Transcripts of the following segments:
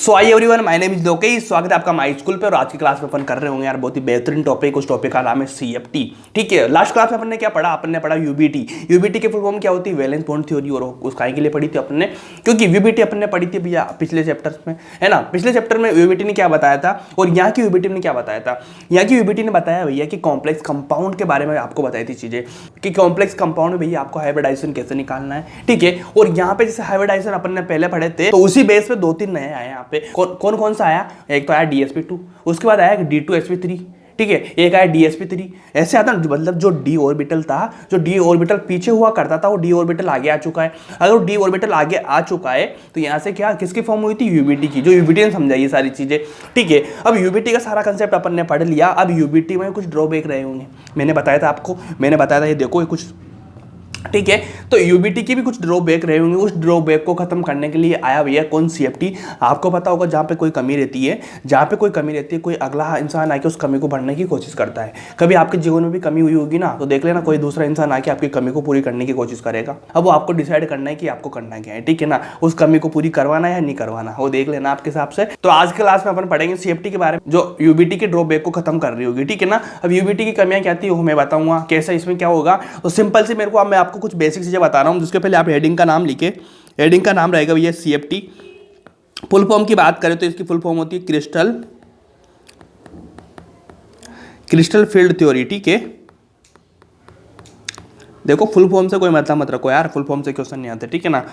So I everyone, my name is Lokesh. स्वागत है आपका माई स्कूल पे। और आज की क्लास में अपन कर रहे होंगे यार बहुत ही बेहतरीन टॉपिक। उस टॉपिक का नाम है सीएफटी। ठीक है, लास्ट क्लास में अपन ने क्या पढ़ा? अपन ने पढ़ा यूबीटी। यूबीटी के फुल फॉर्म क्या होती है? Valence bond theory. और उस काय के लिए पढ़ी थी अपन ने? क्योंकि यूबीटी अपन ने पढ़ी थी भैया पिछले चैप्टर्स में, है ना। पिछले चैप्टर में यूबीटी ने क्या बताया था और यहाँ की यूबीटी ने क्या बताया था? यहाँ की यूबीटी ने बताया भैया कि कॉम्प्लेक्स कंपाउंड के बारे में आपको बताई थी चीजें, कि कॉम्प्लेक्स कंपाउंड में भैया आपको हाइब्रिडाइजेशन कैसे निकालना है। ठीक है, और यहाँ पे जैसे हाइब्रिडाइजेशन अपन ने पहले पढ़े थे, तो उसी बेस पे दो तीन नए आए यहाँ पे। कौन कौन सा आया? एक तो आया DsP2, उसके बाद आया D2sp3, ठीक है, एक आया DsP3। ऐसे आता है, मतलब जो d ऑर्बिटल था, जो d ऑर्बिटल पीछे हुआ करता था, वो d ऑर्बिटल आगे आ चुका है। अगर वो d ऑर्बिटल आगे आ चुका है तो यहाँ से क्या किसकी फॉर्म हुई थी? यूबीटी की, जो यूबीटी ने समझाई ये सारी चीजें। ठीक है, अब यूबीटी का सारा कंसेप्ट अपन ने पढ़ लिया। अब यूबीटी में कुछ ड्रॉबैक रहे होंगे, मैंने बताया था आपको, मैंने बताया था ये देखो ये कुछ। ठीक है, तो यूबीटी की भी कुछ ड्रॉबैक रहे होंगे। उस ड्रॉबैक को खत्म करने के लिए आया भैया कौन? सीएफटी। आपको पता होगा जहाँ पे कोई कमी रहती है, जहाँ पे कोई कमी रहती है, कोई अगला इंसान आके उस कमी को भरने की कोशिश करता है। कभी आपके जीवन में भी कमी हुई होगी ना, तो देख लेना कोई दूसरा इंसान आके आपकी कमी को पूरी करने की कोशिश करेगा। अब वो आपको डिसाइड करना है कि आपको करना क्या है। ठीक है ना, उस कमी को पूरी करवाना है या नहीं करवाना, वो देख लेना आपके हिसाब से। तो आज के क्लास में अपन पढ़ेंगे सीएफटी के बारे में, जो यूबीटी के ड्रॉबैक को खत्म कर रही होगी। ठीक है ना, अब यूबीटी की कमियां क्या थी वो मैं बताऊंगा, कैसे इसमें क्या होगा। तो सिंपल से मेरे को, अब मैं आपको कुछ बेसिक चीजें बता रहा हूं, जिसके पहले आप हेडिंग का नाम लिखे। हेडिंग का नाम रहेगा भैया सीएफटी। फुल फॉर्म की बात करें तो इसकी फुल फॉर्म होती है क्रिस्टल फील्ड थ्योरी। ठीक है, देखो फुल फॉर्म से कोई मतलब मत रखो यार, फुल फॉर्म से क्वेश्चन नहीं आते। ठीक है ना,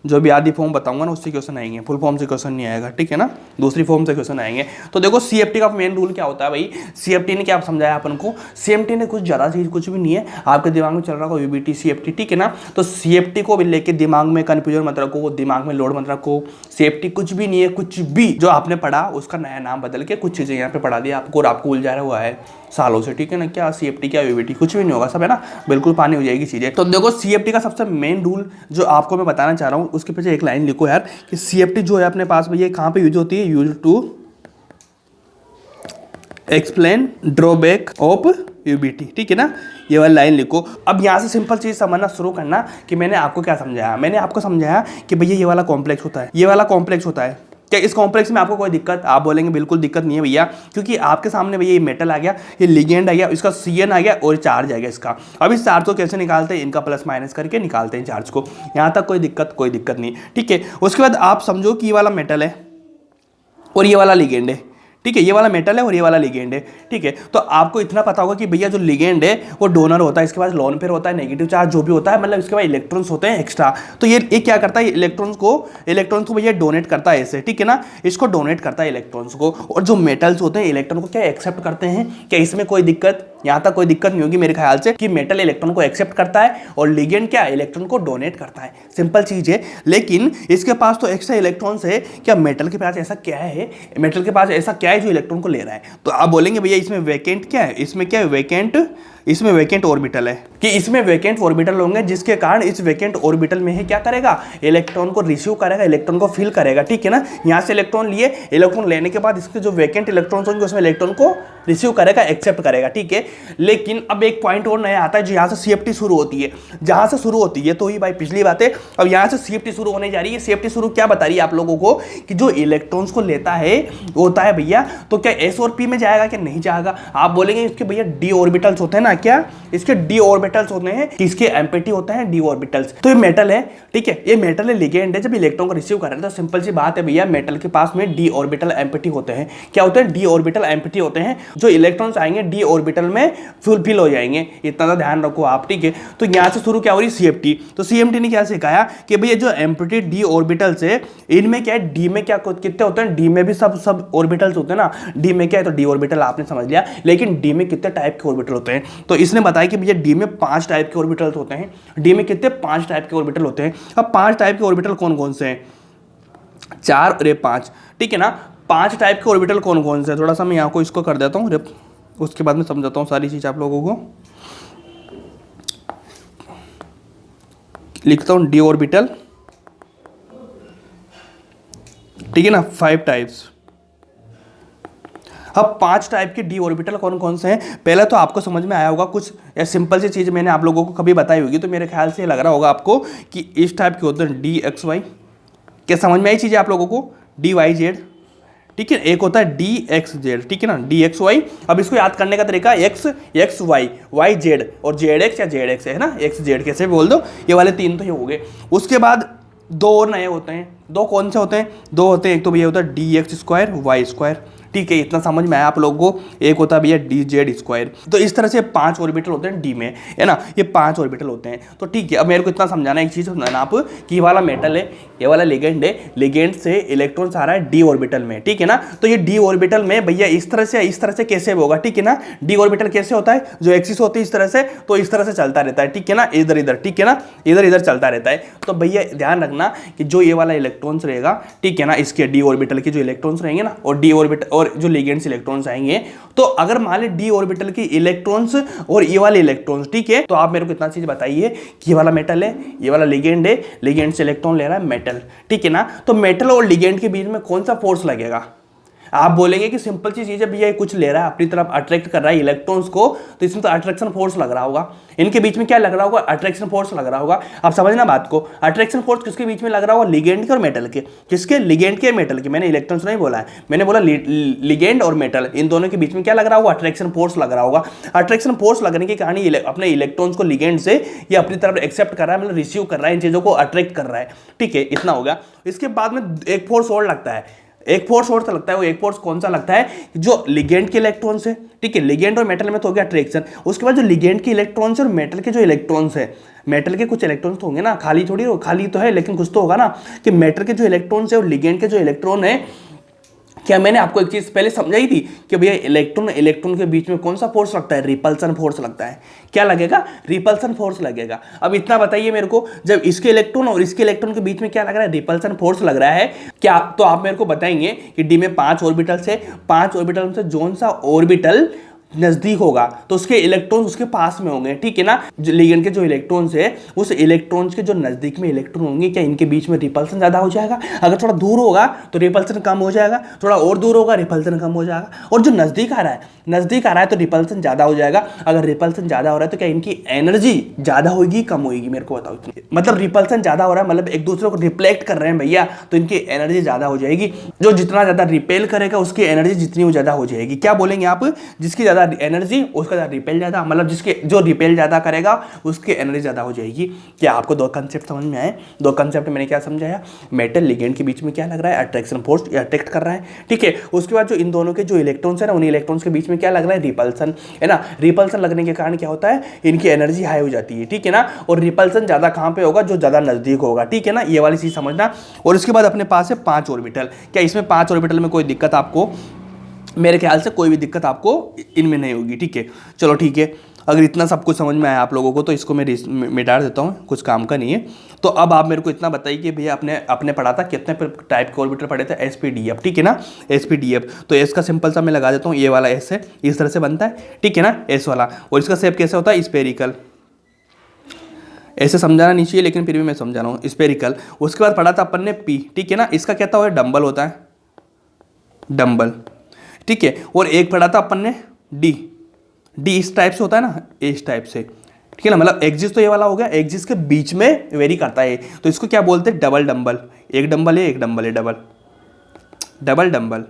जो भी आदि फॉर्म बताऊंगा ना उससे क्वेश्चन आएंगे, फुल फॉर्म से क्वेश्चन नहीं आएगा। ठीक है ना, दूसरी फॉर्म से क्वेश्चन आएंगे। तो देखो सीएफटी का मेन रूल क्या होता है भाई? सीएफटी ने क्या समझाया अपन को? सीएफटी ने कुछ ज्यादा चीज कुछ भी नहीं है, आपके दिमाग में चल रहा होगा यूबीटी सीएफटी। ठीक है ना, तो सीएफटी को भी लेके दिमाग में कंफ्यूजन मत रखो, दिमाग में लोड मत रखो। सीएफटी कुछ भी नहीं है, कुछ भी जो आपने पढ़ा उसका नया नाम बदल के कुछ चीजें यहाँ पे पढ़ा दिया आपको, और आपको उलझा हुआ है सालों से। ठीक है ना, क्या सीएफटी क्या यूबीटी, कुछ भी नहीं होगा, सब है ना, बिल्कुल पानी हो जाएगी चीजें। तो देखो सीएफटी का सबसे मेन रूल जो आपको मैं बताना चाह रहा हूँ, उसके पीछे एक लाइन लिखो यार, कि सीएफटी जो है अपने पास में ये कहां पे यूज होती है? Use to explain drawback of UBT. ठीक है ना, ये वाली लाइन लिखो। अब यहां से सिंपल चीज समझना शुरू करना कि मैंने आपको क्या समझाया। मैंने आपको समझाया कि भैया ये वाला कॉम्प्लेक्स होता है, ये वाला कॉम्प्लेक्स होता है। क्या इस कॉम्प्लेक्स में आपको कोई दिक्कत? आप बोलेंगे बिल्कुल दिक्कत नहीं है भैया, क्योंकि आपके सामने भैया ये मेटल आ गया, ये लिगेंड आ गया, इसका CN आ गया और चार्ज आ गया इसका। अब इस चार्ज को कैसे निकालते हैं? इनका प्लस माइनस करके निकालते हैं चार्ज को। यहाँ तक कोई दिक्कत नहीं। ठीक है, उसके बाद आप समझो कि ये वाला मेटल है और ये वाला लिगेंड है। ठीक है, ये वाला मेटल है और ये वाला लिगेंड है। ठीक है, तो आपको इतना पता होगा कि भैया जो लिगेंड है वो डोनर होता है, इसके पास लोन पेयर होता है, नेगेटिव चार्ज जो भी होता है, मतलब इसके पास इलेक्ट्रॉन्स होते हैं एक्स्ट्रा। तो ये क्या करता है? इलेक्ट्रॉन्स को भैया डोनेट करता है ऐसे। ठीक है ना, इसको डोनेट करता है इलेक्ट्रॉन्स को। और जो मेटल्स होते हैं इलेक्ट्रॉन को क्या एक्सेप्ट करते हैं? क्या इसमें कोई दिक्कत? यहाँ तक कोई दिक्कत नहीं होगी मेरे ख्याल से, कि मेटल इलेक्ट्रॉन को एक्सेप्ट करता है और लिगेंड क्या इलेक्ट्रॉन को डोनेट करता है। सिंपल चीज है। लेकिन इसके पास तो एक्स्ट्रा इलेक्ट्रॉन्स है, क्या मेटल के पास ऐसा क्या है? मेटल के पास ऐसा क्या है जो इलेक्ट्रॉन को ले रहा है? तो आप बोलेंगे भैया इसमें वैकेंट क्या है? इसमें क्या है? इसमें वैकेंट ऑर्बिटल है, कि इसमें वैकेंट ऑर्बिटल होंगे, जिसके कारण इस वैकेंट ऑर्बिटल में ही क्या करेगा? इलेक्ट्रॉन को रिसीव करेगा, इलेक्ट्रॉन को फिल करेगा। ठीक है ना, यहां से इलेक्ट्रॉन लिए, इलेक्ट्रॉन लेने के बाद इसके जो वैकेंट इलेक्ट्रॉन्स होंगे उसमें इलेक्ट्रॉन को रिसीव करेगा, एक्सेप्ट करेगा। ठीक है, लेकिन अब एक पॉइंट और नया आता है, जो यहां से सीएफटी शुरू होती है। जहां से शुरू होती है तो ही भाई पिछली बात है, अब यहां से सीएफटी शुरू होने जा रही है। सीएफटी शुरू क्या बता रही है आप लोगों को? कि जो इलेक्ट्रॉन्स को लेता है होता है भैया, तो क्या एस और पी में जाएगा क्या? नहीं जाएगा। आप बोलेंगे इसके भैया डी ऑर्बिटल्स होते हैं ना, क्या इसके डी ऑर्बिटल्स होते हैं? किसके? एम्प्टी होते हैं डी ऑर्बिटल्स। तो ये मेटल है, ठीक है, ये मेटल है, लिगेंड है, जब इलेक्ट्रॉन को रिसीव कर रहा है तो सिंपल सी बात है भैया, मेटल के पास में डी ऑर्बिटल एम्प्टी होते हैं। क्या होते हैं? डी ऑर्बिटल एम्प्टी होते हैं। जो इलेक्ट्रॉन्स आएंगे डी ऑर्बिटल में फुलफिल हो जाएंगे, इतना तो ध्यान रखो आप। ठीक है, तो यहां से शुरू क्या हो रही? सीएफटी। तो सीएफटी ने क्या सिखाया कि भैया जो एम्प्टी डी ऑर्बिटल्स है, इनमें क्या है? डी में क्या कितने होते हैं? डी में भी सब ऑर्बिटल्स होते हैं ना। डी में क्या है? तो डी ऑर्बिटल आपने समझ लिया, लेकिन डी में कितने टाइप के ऑर्बिटल होते हैं? तो इसने बताया कि भैया डी में 5 टाइप के ऑर्बिटल्स होते हैं। डी में कितने? 5 टाइप के ऑर्बिटल होते हैं। अब 5 टाइप के ऑर्बिटल कौन कौन से हैं? 4 और 5। ठीक है ना, 5 टाइप के ऑर्बिटल कौन कौन से? थोड़ा सा मैं यहाँ को इसको कर देता हूँ, उसके बाद में समझाता हूँ सारी चीज आप लोगों को। लिखता हूँ डी ऑर्बिटल। ठीक है ना, 5 टाइप्स। अब 5 टाइप के डी ऑर्बिटल कौन कौन से हैं? पहले तो आपको समझ में आया होगा कुछ, या सिंपल सी चीज मैंने आप लोगों को कभी बताई होगी, तो मेरे ख्याल से लग रहा होगा आपको कि इस टाइप के होते हैं DXY। क्या समझ में आई चीजें आप लोगों को? DYZ, ठीक है, एक होता है डी एक्स जेड, ठीक है ना, डी एक्स वाई। अब इसको याद करने का तरीका x x y, y z और जेड एक्स या जेड एक्स है ना, एक्स जेड कैसे भी बोल दो, ये वाले तीन तो ये हो गए। उसके बाद दो और नए होते हैं, दो कौन से होते हैं, दो होते हैं, एक तो भैया होता है d x square y square, ठीक है, इतना समझ में आया आप लोगों को। एक होता है भैया डी जेड स्क्वायर। तो इस तरह से 5 ऑर्बिटल होते हैं डी में, है ना, ये 5 ऑर्बिटल होते हैं। तो ठीक है, अब मेरे को इतना समझाना, एक चीज़ समझाना आप कि ये वाला मेटल है, ये वाला लिगेंड है, लिगेंड से इलेक्ट्रॉन्स आ रहा है डी ऑर्बिटल में, ठीक है ना। तो ये डी ऑर्बिटल में भैया इस तरह से कैसे होगा, ठीक है ना। डी ऑर्बिटल कैसे होता है, जो एक्सिस होती है इस तरह से, तो इस तरह से चलता रहता है, ठीक है ना, इधर इधर, ठीक है ना, इधर इधर चलता रहता है। तो भैया ध्यान रखना कि जो ये वाला इलेक्ट्रॉन्स रहेगा, ठीक है ना, इसके डी ऑर्बिटल के जो इलेक्ट्रॉन्स रहेंगे ना, और डी ऑर्बिटल और जो लिगेंड्स इलेक्ट्रॉन्स आएंगे, तो अगर मान ली डी ऑर्बिटल की इलेक्ट्रॉन्स और ये वाले इलेक्ट्रॉन्स, ठीक है, तो आप मेरे को इतना चीज बताइए कि ये वाला मेटल है, ये वाला लिगेंड है, लिगेंड से इलेक्ट्रॉन ले रहा है मेटल, ठीक है ना। तो मेटल और लिगेंड के बीच में कौन सा फोर्स लगेगा। आप बोलेंगे कि सिंपल सी चीज है भैया, कुछ ले रहा है अपनी तरफ, अट्रैक्ट कर रहा है इलेक्ट्रॉन्स को, तो इसमें तो अट्रैक्शन फोर्स लग रहा होगा। इनके बीच में क्या लग रहा होगा, अट्रैक्शन फोर्स लग रहा होगा। आप समझना बात को, अट्रैक्शन फोर्स किसके बीच में लग रहा होगा, लिगेंड के और मेटल के। किसके, लिगेंड के मेटल के। मैंने इलेक्ट्रॉन्स नहीं बोला है, मैंने बोला लिगेंड और मेटल, इन दोनों के बीच में क्या लग रहा होगा, अट्रैक्शन फोर्स लग रहा होगा। अट्रैक्शन फोर्स लगने की कहानी अपने इलेक्ट्रॉन्स को लिगेंड से ये अपनी तरफ एक्सेप्ट कर रहा है, मतलब रिसीव कर रहा है, इन चीजों को अट्रैक्ट कर रहा है, ठीक है, इतना हो गया। इसके बाद में एक फोर्स और लगता है, एक फोर्स और लगता है। वो एक फोर्स कौन सा लगता है, जो लिगेंड के इलेक्ट्रॉन्स है, ठीक है, लिगेंड और मेटल में तो हो गया अट्रैक्शन। उसके बाद जो लिगेंड के इलेक्ट्रॉन्स और मेटल के जो इलेक्ट्रॉन्स है, मेटल के कुछ इलेक्ट्रॉन्स तो होंगे ना, खाली थोड़ी हो, खाली तो है लेकिन कुछ तो होगा ना, कि मेटल के जो इलेक्ट्रॉन्स है और लिगेंड के जो इलेक्ट्रॉन है, क्या मैंने आपको एक चीज पहले समझाई थी कि भैया इलेक्ट्रॉन इलेक्ट्रॉन के बीच में कौन सा फोर्स लगता है, रिपल्सन फोर्स लगता है। क्या लगेगा, रिपल्सन फोर्स लगेगा। अब इतना बताइए मेरे को, जब इसके इलेक्ट्रॉन और इसके इलेक्ट्रॉन के बीच में क्या लग रहा है, रिपल्सन फोर्स लग रहा है क्या, तो आप मेरे को बताएंगे कि डी में 5 ऑर्बिटल्स है, 5 ऑर्बिटल में से जोन सा ऑर्बिटल नजदीक होगा तो उसके इलेक्ट्रॉन्स उसके पास में होंगे, ठीक है ना। लिगेंड के जो इलेक्ट्रॉन्स है, उस इलेक्ट्रॉन्स के जो नजदीक में इलेक्ट्रॉन होंगे, क्या इनके बीच में रिपल्सन ज्यादा हो जाएगा। अगर थोड़ा दूर होगा तो रिपल्सन कम हो जाएगा, थोड़ा और दूर होगा रिपल्सन कम हो जाएगा, और जो नजदीक आ रहा है, नजदीक आ रहा है तो रिपल्सन ज्यादा हो जाएगा। अगर रिपल्सन ज्यादा हो रहा है तो क्या इनकी एनर्जी ज्यादा होगी कम होगी, मेरे को बताओ। मतलब रिपल्सन ज्यादा हो रहा है, मतलब एक दूसरे को रिफ्लेक्ट कर रहे हैं भैया, तो इनकी एनर्जी ज्यादा हो जाएगी। जो जितना ज्यादा रिपेल करेगा उसकी एनर्जी जितनी ज्यादा हो जाएगी। क्या बोलेंगे आप, जिसकी ज्यादा एनर्जी उसका ज्यादा रिपेल ज्यादा, मतलब जिसके जो रिपेल ज्यादा करेगा उसकी एनर्जी ज्यादा हो जाएगी। क्या आपको दो कंसेप्ट समझ में आए, दो कंसेप्ट मैंने क्या समझाया, मेटल लिगेंड के बीच में क्या लग रहा है, अट्रैक्शन फोर्स, ये अट्रैक्ट कर रहा है, ठीक है। उसके बाद जो इन दोनों के जो इलेक्ट्रॉन्स है ना, उन इलेक्ट्रॉन्स के बीच में क्या लग रहा है, रिपल्सन, है ना। रिपल्सन लगने के कारण क्या होता है, इनकी एनर्जी हाई हो जाती है, ठीक है ना। और रिपल्सन ज्यादा कहां पे होगा, जो ज्यादा नजदीक होगा, ठीक है ना, ये वाली चीज समझना। और इसके बाद अपने पास है 5 ऑर्बिटल। क्या इसमें 5 ऑर्बिटल में कोई दिक्कत आपको, मेरे ख्याल से कोई भी दिक्कत आपको इनमें नहीं होगी, ठीक है। चलो ठीक है, अगर इतना सब कुछ समझ में आया आप लोगों को तो इसको मैं मिटा देता हूँ, कुछ काम का नहीं है। तो अब आप मेरे को इतना बताइए कि भैया अपने पढ़ा था कितने टाइप के ऑर्बिटल पढ़े थे, एसपीडीएफ, ठीक है ना, एसपीडीएफ। तो एस का सिंपल सा मैं लगा देता हूँ, ये वाला एस है, इस तरह से बनता है, ठीक है ना, एस वाला। और इसका शेप कैसे होता है, स्फेरिकल। ऐसे समझाना नहीं चाहिए लेकिन फिर भी मैं समझा रहा हूँ, स्फेरिकल। उसके बाद पढ़ा था अपन ने पी, ठीक है ना, इसका क्या था, डंबल होता है, डंबल, ठीक है। और एक पढ़ा था अपन ने डी, डी इस टाइप से होता है ना, इस टाइप से, ठीक है ना, मतलब एक्सिस तो ये वाला हो गया, एक्सिस के बीच में वेरी करता है, तो इसको क्या बोलते हैं, डबल डंबल। एक डंबल है, एक डंबल है, double double dumbbell,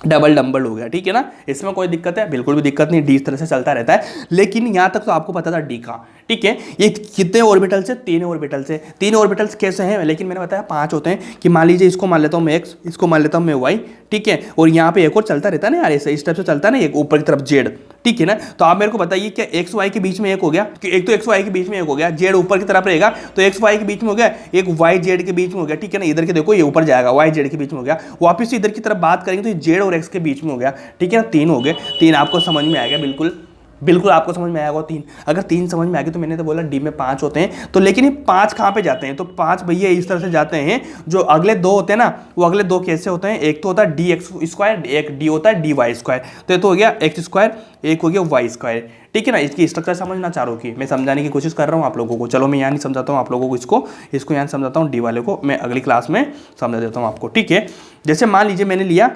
double dumbbell हो गया, ठीक है ना। इसमें कोई दिक्कत है, बिल्कुल भी दिक्कत नहीं, डी इस तरह से चलता रहता है। लेकिन यहां तक तो आपको पता था डी का, ठीक है। ये कितने ऑर्बिटल से, 3 ऑर्बिटल से। 3 ऑर्बिटल्स कैसे हैं, लेकिन मैंने बताया 5 होते हैं। कि मान लीजिए इसको मान लेता हूं मैं एक्स, इसको मान लेता हूं मैं वाई, ठीक है। और यहाँ पे एक और चलता रहता है ना यार, ऐसे इस टाइप से चलता है ना, एक ऊपर की तरफ जेड, ठीक है ना। तो आप मेरे को बताइए क्या एक्स वाई के बीच में एक हो गया, कि एक तो एक्स वाई के बीच में एक हो गया, जेड ऊपर की तरफ रहेगा तो एक्स वाई के बीच में हो गया, एक वाई जेड के बीच में हो गया, ठीक है ना। इधर के देखो ये ऊपर जाएगा, वाई जेड के बीच में हो गया। वापिस इधर की तरफ बात करेंगे तो ये जेड और एक्स के बीच में हो गया, ठीक है ना। 3 हो गए, 3 आपको समझ में आएगा, बिल्कुल बिल्कुल आपको समझ में आएगा 3। अगर 3 समझ में आ गए तो मैंने तो बोला डी में 5 होते हैं, तो लेकिन ये 5 कहाँ पे जाते हैं, तो 5 भैया इस तरह से जाते हैं। जो अगले 2 होते हैं ना, वो अगले 2 कैसे होते हैं, एक तो होता है डी एक्स स्क्वायर, एक डी होता है डी वाई स्क्वायर। तो ये तो हो गया एक्स स्क्वायर, एक हो गया वाई स्क्वायर, ठीक है ना। इसकी स्ट्रक्चर समझना चारों की, मैं समझाने की कोशिश कर रहा हूँ आप लोगों को। चलो मैं यहाँ नहीं समझाता हूँ आप लोगों को, इसको यहाँ समझाता हूँ, डी वाले को मैं अगली क्लास में समझा देता हूँ आपको, ठीक है। जैसे मान लीजिए मैंने लिया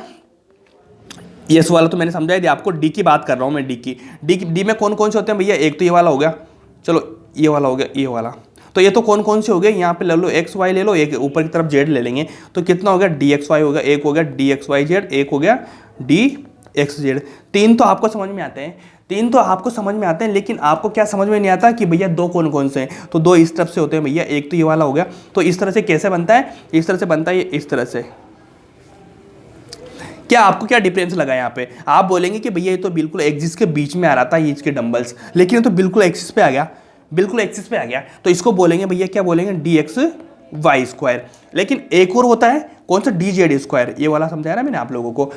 यस वाला, तो मैंने समझाया दिया आपको। डी की बात कर रहा हूँ मैं, डी में कौन कौन से होते हैं भैया, एक तो ये वाला हो गया, चलो ये वाला हो गया, ये वाला। तो ये तो कौन कौन से हो गए, यहाँ पे ले लो एक्स वाई ले लो, एक ऊपर की तरफ जेड ले लेंगे, तो कितना हो गया डी एक्स वाई हो गया, एक हो गया डी एक्स वाई जेड, एक हो गया डी एक्स जेड। तीन तो आपको समझ में आते हैं, तीन तो आपको समझ में आते हैं, लेकिन आपको क्या समझ में नहीं आता कि भैया दो कौन कौन से हैं। तो दो इस तरफ से होते हैं भैया, एक तो ये वाला हो गया। तो इस तरह से कैसे बनता है, इस तरह से बनता है ये इस तरह से। क्या आपको क्या डिफरेंस लगा यहाँ पे, आप बोलेंगे कि भैया ये तो बिल्कुल एक्सिस के बीच में आ रहा था ये इसके डंबल्स, लेकिन ये तो बिल्कुल एक्सिस पे आ गया, बिल्कुल एक्सिस पे आ गया। तो इसको बोलेंगे भैया, क्या बोलेंगे, डी एक्स वाई स्क्वायर। लेकिन एक और होता है कौन सा, डी जेड स्क्वायर, ये वाला समझाया ना मैंने आप लोगों को,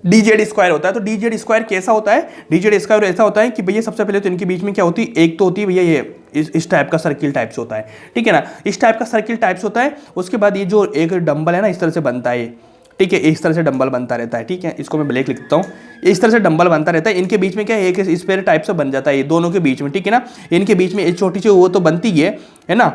डी जेड स्क्वायर होता है। तो डी जेड स्क्वायर कैसा होता है, डी जेड स्क्वायर ऐसा होता है कि भैया सबसे पहले तो इनके बीच में क्या होती है, एक तो होती है भैया ये इस टाइप का सर्किल टाइप से होता है, ठीक है ना, इस टाइप का सर्किल टाइप से होता है। उसके बाद ये जो एक डंबल है ना, इस तरह से बनता है, ठीक है, इस तरह से डंबल बनता रहता है, ठीक है, इसको मैं ब्लैक लिखता हूँ, इस तरह से डंबल बनता रहता है। इनके बीच में क्या है, एक स्पेयर टाइप से बन जाता है ये दोनों के बीच में, ठीक है ना। इनके बीच में एक छोटी सी वो तो बनती है ना,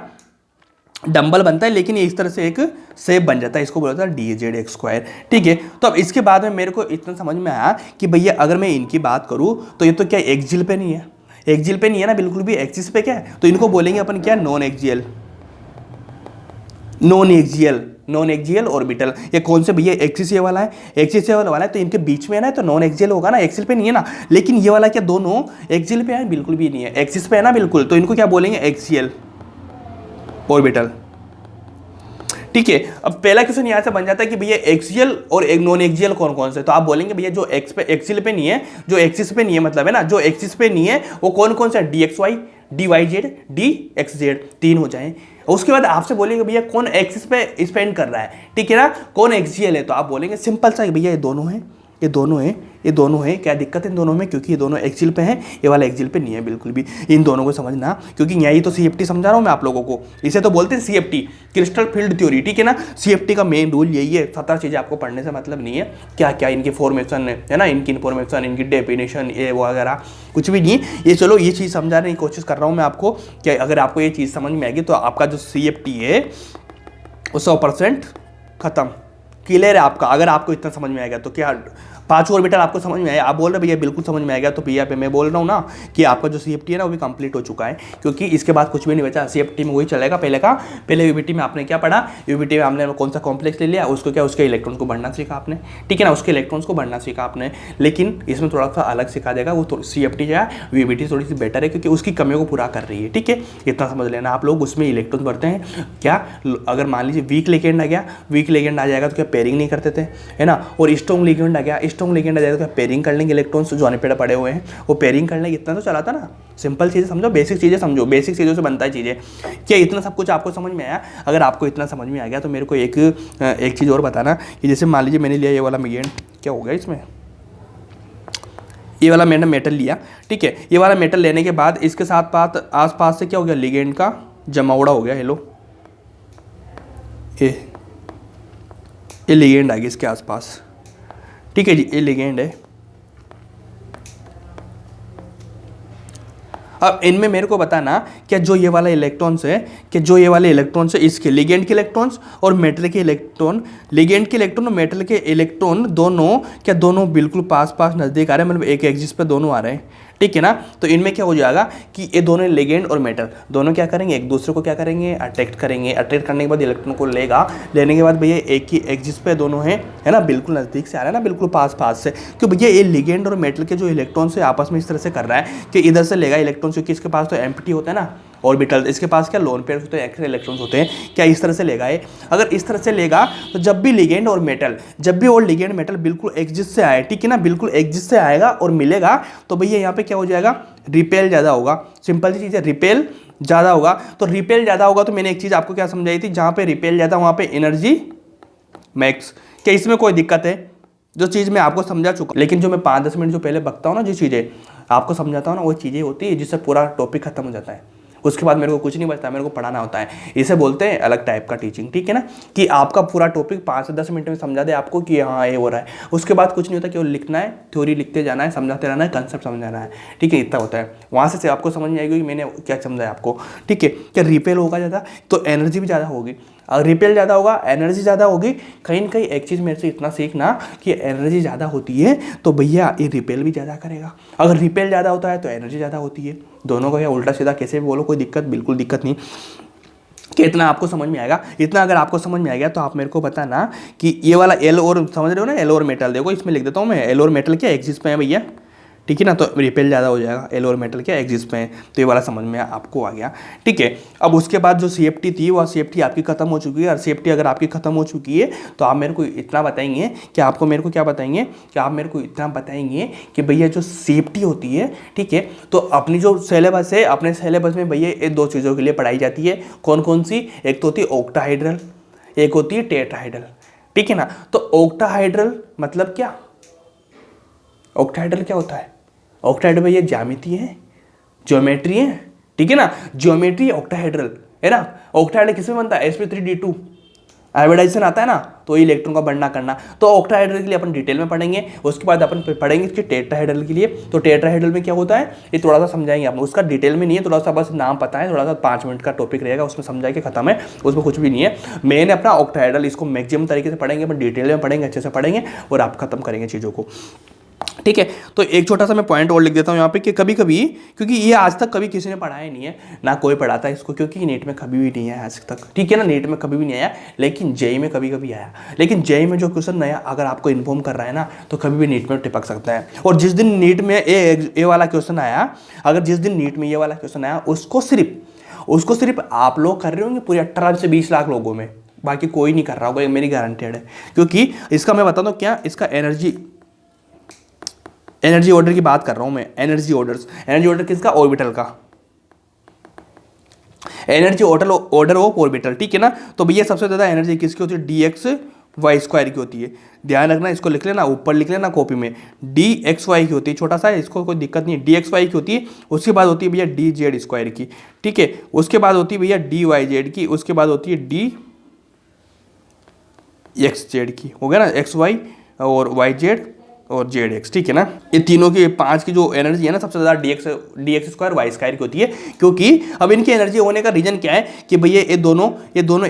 डंबल बनता है, लेकिन ये इस तरह से एक शेप बन जाता है, इसको बोला जाता है डी जेड एक्स स्क्वायर, ठीक है। तो अब इसके बाद में मेरे को इतना समझ में आया कि भैया अगर मैं इनकी बात करूँ तो ये तो क्या एक्सियल पे नहीं है, एक्सियल पे नहीं है ना बिल्कुल भी, एक्सिस पे क्या है, तो इनको बोलेंगे अपन क्या, non axial, non axial, non axial orbital. ये कौन से भैया, एक्सिस ये वाला है, एक्सिस ये वाला है, तो इनके बीच में है ना, तो नॉन एक्सियल होगा ना, एक्सियल पे नहीं है ना। लेकिन ये वाला क्या दोनों एक्सियल पे है, बिल्कुल भी नहीं है, एक्सिस पे है ना बिल्कुल, तो इनको क्या बोलेंगे, एक्सियल ऑर्बिटल, ठीक है। अब पहला क्वेश्चन यहाँ से बन जाता है कि भैया एक्सियल और एक नॉन एक्सियल कौन कौन से, तो आप बोलेंगे भैया जो एक्स पे एक्सियल पे नहीं है, जो एक्सिस पे नहीं है, मतलब है ना, जो एक्सिस पे नहीं है वो कौन कौन सा, d x y, d y z, d x z, तीन हो जाए। उसके बाद आपसे बोलेंगे भैया कौन एक्सिस पे स्पेंड कर रहा है, ठीक है ना, कौन एक्सियल है, तो आप बोलेंगे सिंपल सा भैया ये दोनों हैं, ये दोनों हैं, ये दोनों हैं। क्या दिक्कत है इन दोनों में, क्योंकि ये दोनों एक्सियल पे हैं, ये वाला एक्सियल पे नहीं है बिल्कुल भी। इन दोनों को समझना, क्योंकि यही तो सीएफटी समझा रहा हूँ मैं आप लोगों को, इसे तो बोलते हैं सीएफटी, क्रिस्टल फील्ड थ्योरी, ठीक है ना। सीएफटी का मेन रूल यही है, 17 चीज़ें आपको पढ़ने से मतलब नहीं है, क्या क्या इनकी फॉर्मेशन है ना, इनकी इन्फॉर्मेशन, इनकी डेफिनेशन, ये वो वगैरह कुछ भी नहीं। ये चलो ये चीज़ समझाने की कोशिश कर रहा हूँ मैं आपको, कि अगर आपको ये चीज़ समझ में आएगी तो आपका जो सीएफटी है वो 100% खत्म, क्लियर है आपका। अगर आपको इतना समझ में आएगा तो क्या 5 ऑर्बिटल आपको समझ में आया, आप बोल रहे भैया बिल्कुल समझ में आएगा, तो भैया पे मैं बोल रहा हूँ ना कि आपका जो सीएफटी है ना वो भी कंप्लीट हो चुका है, क्योंकि इसके बाद कुछ भी नहीं बचा, सीएफटी में वही चलेगा पहले का। पहले यूबीटी में आपने क्या पढ़ा, यूबीटी में आपने कौन सा कॉम्प्लेक्स ले लिया, उसको क्या, उसके इलेक्ट्रॉन्स को बढ़ना सीखा आपने, ठीक है ना, उसके इलेक्ट्रॉन्स को बढ़ना सीखा आपने। लेकिन इसमें थोड़ा सा अलग सिखा देगा वो, सीएफटी जो है यूबीटी थोड़ी सी बेटर है, क्योंकि उसकी कमियों को पूरा कर रही है, ठीक है, इतना समझ लेना आप लोग। उसमें इलेक्ट्रॉन्स बढ़ते हैं क्या, अगर मान लीजिए वीक लिगेंड आ गया, वीक लिगेंड आ जाएगा तो क्या पेयरिंग नहीं करते थे, है ना, और स्ट्रॉन्ग लिगेंड आ गया, स्ट्रॉन्ग लिगेंड आ जाएगा तो पेयरिंग कर लेंगे, इलेक्ट्रॉन्स जो आने पेड़ पड़े हुए हैं वो पेयरिंग कर लेंगे। इतना तो चला था ना, सिंपल चीज़ें समझो, बेसिक चीज़ें समझो, बेसिक चीज़ों से बनता है चीज़ें। क्या इतना सब कुछ आपको समझ में आया? अगर आपको इतना समझ में आ गया तो मेरे को एक चीज़ और बताना कि जैसे मान लीजिए मैंने लिया ये वाला लिगेंड, क्या हो गया इसमें, ये वाला मैंने मेटल लिया, ठीक है, ये वाला मेटल लेने के बाद इसके साथ पास आसपास से क्या हो गया, लिगेंड का जमावड़ा हो गया, हेलो ये लिगेंड आ गया इसके आसपास, ठीक है जी, ये लिगेंड है। अब इनमें मेरे को बताना क्या जो ये वाला इलेक्ट्रॉन्स है, कि जो ये वाले इलेक्ट्रॉन्स है इसके लिगेंड के इलेक्ट्रॉन्स और मेटल के इलेक्ट्रॉन, लिगेंड के इलेक्ट्रॉन और मेटल के इलेक्ट्रॉन दोनों क्या, दोनों बिल्कुल पास पास नज़दीक आ रहे हैं, मतलब एक एक्सिस पे दोनों आ रहे हैं, ठीक है ना। तो इनमें क्या हो जाएगा कि ये दोनों लिगेंड और मेटल दोनों क्या करेंगे, एक दूसरे को क्या करेंगे, अट्रैक्ट करेंगे। अट्रैक्ट करने के बाद इलेक्ट्रॉन को लेगा, लेने के बाद भैया एक ही एक्सिस पे दोनों हैं, है ना, बिल्कुल नज़दीक से आ रहा है ना, बिल्कुल पास पास से। क्यों भैया ये लिगेंड और मेटल के जो इलेक्ट्रॉन से आपस में इस तरह से कर रहा है कि इधर से लेगा इलेक्ट्रॉन, क्योंकि इसके पास तो एम्प्टी होता है ना ऑर्बिटल, इसके पास क्या लोन पेयर होते हैं, एक्स्ट्रा इलेक्ट्रॉन्स होते हैं, क्या इस तरह से लेगा ये। अगर इस तरह से लेगा तो जब भी लिगेंड और मेटल, जब भी और लिगेंड मेटल बिल्कुल एक्सिस से आए, ठीक है ना, बिल्कुल एक्सिस से आएगा और मिलेगा, तो भैया यहाँ पे क्या हो जाएगा, रिपेल ज़्यादा होगा। सिंपल सी चीज़ है, रिपेल ज़्यादा होगा। तो रिपेल ज़्यादा होगा तो मैंने एक चीज़ आपको क्या समझाई थी, जहाँ पे रिपेल ज़्यादा वहाँ पे एनर्जी मैक्स। क्या इसमें कोई दिक्कत है? जो चीज़ मैं आपको समझा चुका, लेकिन जो मैं 5-10 मिनट जो पहले बकता हूँ ना, जो चीज़ें आपको समझाता हूँ ना, वो चीज़ें होती है जिससे पूरा टॉपिक खत्म हो जाता है। उसके बाद मेरे को कुछ नहीं बचता, मेरे को पढ़ाना होता है। इसे बोलते हैं अलग टाइप का टीचिंग, ठीक है ना, कि आपका पूरा टॉपिक 5 से 10 मिनट में समझा दे आपको कि हाँ ये हो रहा है। उसके बाद कुछ नहीं होता, केवल लिखना है, थ्योरी लिखते जाना है, समझाते रहना है, कंसेप्ट समझाना है, ठीक है, इतना होता है। वहाँ से आपको समझ में आएगी कि मैंने क्या समझाया आपको, ठीक है। क्या रिपेल होगा ज़्यादा तो एनर्जी भी ज़्यादा होगी। अगर रिपेल ज़्यादा होगा, एनर्जी ज़्यादा होगी। कहीं ना कहीं एक चीज़ मेरे से इतना सीखना कि एनर्जी ज़्यादा होती है तो भैया ये रिपेल भी ज़्यादा करेगा। अगर रिपेल ज़्यादा होता है तो एनर्जी ज़्यादा होती है। दोनों का या उल्टा सीधा कैसे भी बोलो, कोई दिक्कत, बिल्कुल दिक्कत नहीं। कि इतना आपको समझ में आएगा। इतना अगर आपको समझ में आ गया तो आप मेरे को बताना कि ये वाला एल और, समझ रहे हो ना, एल और मेटल, देखो इसमें लिख देता हूँ मैं, एल और मेटल क्या एक्सिस पे है भैया, ठीक है ना, तो रिपेल ज़्यादा हो जाएगा। एल और मेटल क्या एक्सिस पे है, तो ये वाला समझ में आपको आ गया, ठीक है। अब उसके बाद जो CFT थी वो CFT आपकी खत्म हो चुकी है। और CFT अगर आपकी खत्म हो चुकी है तो आप मेरे को इतना बताएंगे कि आपको मेरे को क्या बताएंगे कि आप मेरे को इतना बताएंगे कि भैया जो CFT होती है, ठीक है, तो अपनी जो सिलेबस है, अपने सिलेबस में भैया ये 2 चीज़ों के लिए पढ़ाई जाती है। कौन कौन सी? एक तो होती है ऑक्टाहाइड्रल, एक होती है टेट्राहाइड्रल, ठीक है ना। तो ऑक्टाहाइड्रल मतलब क्या? ऑक्टाहाइड्रल क्या होता है? ऑक्टाहाइड्रल भैया ज्यामिति है, ज्योमेट्री है, ठीक है ना, ज्योमेट्री ऑक्टाहाइड्रल है ना। ऑक्टाहाइड्रल किसमें बनता है? sp3d2 हाइब्रिडाइजेशन आता है ना, तो इलेक्ट्रॉन का बढ़ना करना। तो ऑक्टाहाइड्रल के लिए अपन डिटेल में पढ़ेंगे, उसके बाद अपन पढ़ेंगे इसके टेट्राहाइड्रल के लिए। तो टेट्राहाइड्रल में क्या होता है ये थोड़ा सा समझाएंगे आप, उसका डिटेल में नहीं है, थोड़ा सा बस नाम पता है, थोड़ा सा 5 मिनट का टॉपिक रहेगा, उसमें समझाएंगे, खत्म है, उसमें कुछ भी नहीं है। मैंने अपना ऑक्टाहाइड्रल इसको मैक्सिमम तरीके से पढ़ेंगे, अपन डिटेल में पढ़ेंगे, अच्छे से पढ़ेंगे और आप खत्म करेंगे चीज़ों को, ठीक है। तो एक छोटा सा मैं पॉइंट और लिख देता हूँ यहाँ पे कि कभी कभी, क्योंकि ये आज तक कभी किसी ने पढ़ाया नहीं है, ना कोई पढ़ाता है इसको, क्योंकि नीट में कभी भी नहीं आया आज तक, ठीक है ना, नीट में कभी भी नहीं आया, लेकिन जेई में कभी कभी आया। लेकिन जेई में जो क्वेश्चन नया अगर आपको इन्फॉर्म कर रहा है ना, तो कभी भी नीट में टिपक सकता है। और जिस दिन नीट में ये वाला क्वेश्चन आया, अगर जिस दिन नीट में ये वाला क्वेश्चन आया, उसको सिर्फ आप लोग कर रहे होंगे पूरे 18 से 20 लाख लोगों में, बाकी कोई नहीं कर रहा होगा, ये मेरी गारंटेड है। क्योंकि इसका मैं बता दूं क्या, इसका एनर्जी ऑर्डर की बात कर रहा हूं मैं, एनर्जी ऑर्डर किसका? ऑर्बिटल का, एनर्जी ऑर्डर ऑफ ऑर्बिटल, ठीक है ना। तो भैया सबसे ज़्यादा एनर्जी किसकी होती है? dxy² की होती है। ध्यान रखना, इसको लिख लेना, ऊपर लिख लेना कॉपी में, dxy की होती है, छोटा सा है, इसको कोई दिक्कत नहीं है, dxy की होती है। उसके बाद होती है भैया dz² की, ठीक है। उसके बाद होती है भैया dyz की, उसके बाद होती है dxz की, हो गया ना, xy और yz और zx, ठीक है ना। ये तीनों की 5 की जो एनर्जी है ना, सबसे ज़्यादा dx² y² की होती है। क्योंकि अब इनकी एनर्जी होने का रीजन क्या है कि भैया ये दोनों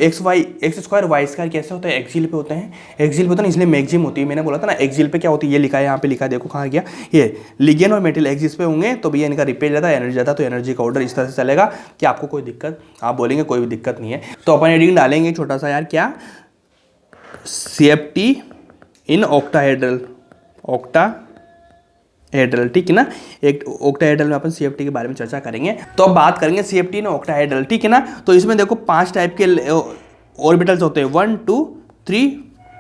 x² y² कैसे होते हैं? एक्सियल पे होते हैं, इसलिए मैक्सिमम होती है। मैंने बोला था ना एक्सियल पे क्या होती है, ये लिखा है यहाँ पे, लिखा है, देखो कहाँ गया, ये लिगेंड और मेटल एक्सिस पे होंगे तो भैया इनका रिपेल ज़्यादा, एनर्जी ज़्यादा, तो एनर्जी का ऑर्डर इस तरह से चलेगा कि आपको कोई दिक्कत, आप बोलेंगे कोई भी दिक्कत नहीं है। तो अपन हेडिंग डालेंगे छोटा सा यार, क्या? CFT इन ऑक्टाहाइड्रल, ठीक है ना। एक ऑक्टाहाइड्रल में अपन CFT के बारे में चर्चा करेंगे। तो अब बात करेंगे CFT इन ऑक्टाहाइड्रल, ठीक है ना। तो इसमें देखो 5 टाइप के ऑर्बिटल्स होते हैं, 1 2 3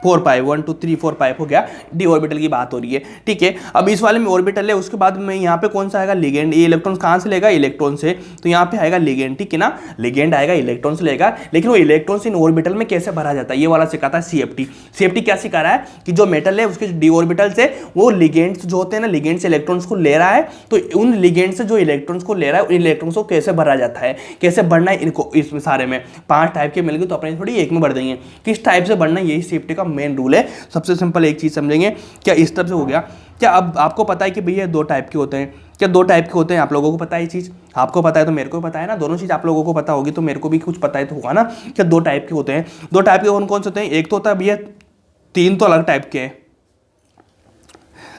4 5, 1 2 3 4 5 हो गया, डी ऑर्बिटल की बात हो रही है, ठीक है। अब इस वाले में ऑर्बिटल है, उसके बाद में यहाँ पे कौन सा आएगा? लिगेंड। ये इलेक्ट्रॉन कहाँ से लेगा? इलेक्ट्रॉन से, तो यहाँ पे आएगा लिगेंड, ठीक है ना, लिगेंड आएगा, इलेक्ट्रॉन से लेगा। लेकिन वो इलेक्ट्रॉन इन ऑर्बिटल में कैसे भरा जाता है, ये वाला सिखाता है CFT क्या सिखा रहा है कि जो मेटल है उसके डी ऑर्बिटल से वो लिगेंड्स जो होते हैं ना, लिगेंड से इलेक्ट्रॉन्स को ले रहा है, तो उन लिगेंड से जो इलेक्ट्रॉन्स को ले रहा है, उन इलेक्ट्रॉन्स को कैसे भरा जाता है, कैसे बढ़ना है इनको, इसमें सारे में 5 टाइप के मिल गए, तो अपने थोड़ी एक में भर देंगे, किस टाइप से बढ़ना है, यही CFT का मेन रूल है। सबसे सिंपल एक चीज समझेंगे, क्या इस तरफ से हो गया क्या? अब आपको पता है कि भैया 2 टाइप के होते हैं, क्या 2 टाइप के होते हैं? आप लोगों को पता है ये चीज, आपको पता है तो मेरे को पता है ना, दोनों चीज आप लोगों को पता होगी तो मेरे को भी कुछ पता है तो होगा ना। क्या 2 टाइप के होते हैं? 2 टाइप के कौन कौन से होते हैं? एक तो होता है भैया, 3 तो अलग टाइप के हैं,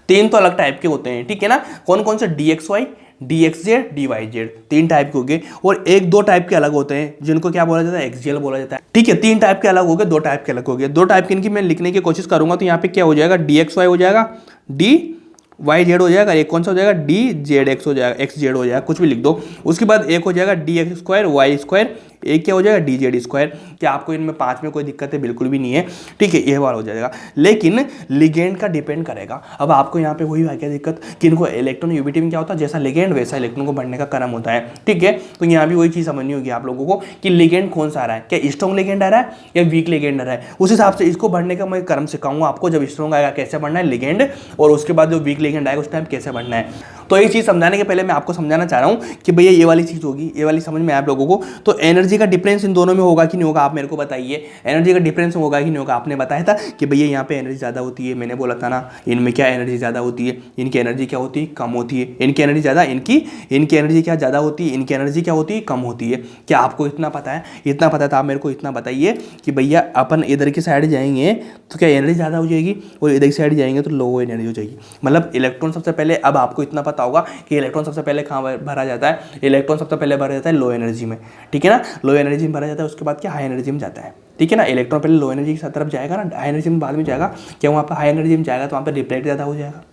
3 तो अलग टाइप के होते हैं, ठीक है ना। कौन कौन से? dxy, dxz, dyz, 3 टाइप के हो गए। और 1-2 टाइप के अलग होते हैं, जिनको क्या बोला जाता है? एक्सियल बोला जाता है, ठीक है। 3 टाइप के अलग हो गए, 2 टाइप के अलग हो गए। 2 टाइप के इनकी मैं लिखने की कोशिश करूंगा, तो यहाँ पे क्या हो जाएगा? dxy हो जाएगा, dyz हो जाएगा, एक कौन सा हो जाएगा? dzx हो जाएगा, xz हो जाएगा, कुछ भी लिख दो। उसके बाद एक हो जाएगा dx² y², एक क्या हो जाएगा? dz²। क्या आपको इनमें 5 में कोई दिक्कत है? बिल्कुल भी नहीं है, ठीक है, ये वाला हो जाएगा। लेकिन लिगेंड का डिपेंड करेगा। अब आपको यहाँ पे वही है क्या दिक्कत कि इनको इलेक्ट्रॉन यूबिटी में क्या होता है, जैसा लिगेंड वैसा इलेक्ट्रॉन को बढ़ने का क्रम होता है, ठीक है। तो यहाँ भी वही चीज़ समझनी होगी आप लोगों को कि लिगेंड कौन सा आ रहा है, क्या स्ट्रॉन्ग लिगेंड आ रहा है या वीक लिगेंड आ रहा है। उस हिसाब से इसको बढ़ने का मैं क्रम सिखाऊंगा आपको, जब स्ट्रॉन्ग आएगा कैसे बढ़ना है लिगेंड, और उसके बाद जो वीक लिगेंड आएगा उस टाइम कैसे बढ़ना है। तो ये चीज़ समझाने के पहले मैं आपको समझाना चाह रहा हूँ कि भैया ये वाली चीज़ होगी, ये वाली समझ में आप लोगों को। तो एनर्जी का डिफरेंस इन दोनों में होगा कि नहीं होगा, आप मेरे को बताइए। एनर्जी का डिफरेंस होगा कि नहीं होगा। आपने बताया था कि भैया यहाँ पे एनर्जी ज़्यादा होती है, मैंने बोला था ना इनमें क्या एनर्जी ज़्यादा होती है, इनकी एनर्जी क्या होती है, कम होती है। इनकी एनर्जी ज़्यादा, इनकी एनर्जी क्या ज़्यादा होती है, इनकी एनर्जी क्या होती है, कम होती है। क्या आपको इतना पता है? इतना पता था, आप मेरे को इतना बताइए कि भैया अपन इधर की साइड जाएंगे तो क्या एनर्जी ज़्यादा हो जाएगी, और इधर की साइड जाएंगे तो लो एनर्जी हो जाएगी। मतलब इलेक्ट्रॉन सबसे पहले, अब आपको इतना पता होगा कि इलेक्ट्रॉन सबसे पहले कहाँ भरा जाता है। इलेक्ट्रॉन सबसे पहले भरा जाता है लो एनर्जी में, ठीक है ना। लो एनर्जी में भरा जाता है, उसके बाद क्या हाई एनर्जी में जाता है, ठीक है ना। इलेक्ट्रॉन पहले लो एनर्जी की तरफ जाएगा ना, हाई एनर्जी में बाद में जाएगा। क्या वहाँ पर हाई एनर्जी में जाएगा तो वहाँ पर रिफ्लेक्ट ज़्यादा हो जाएगा।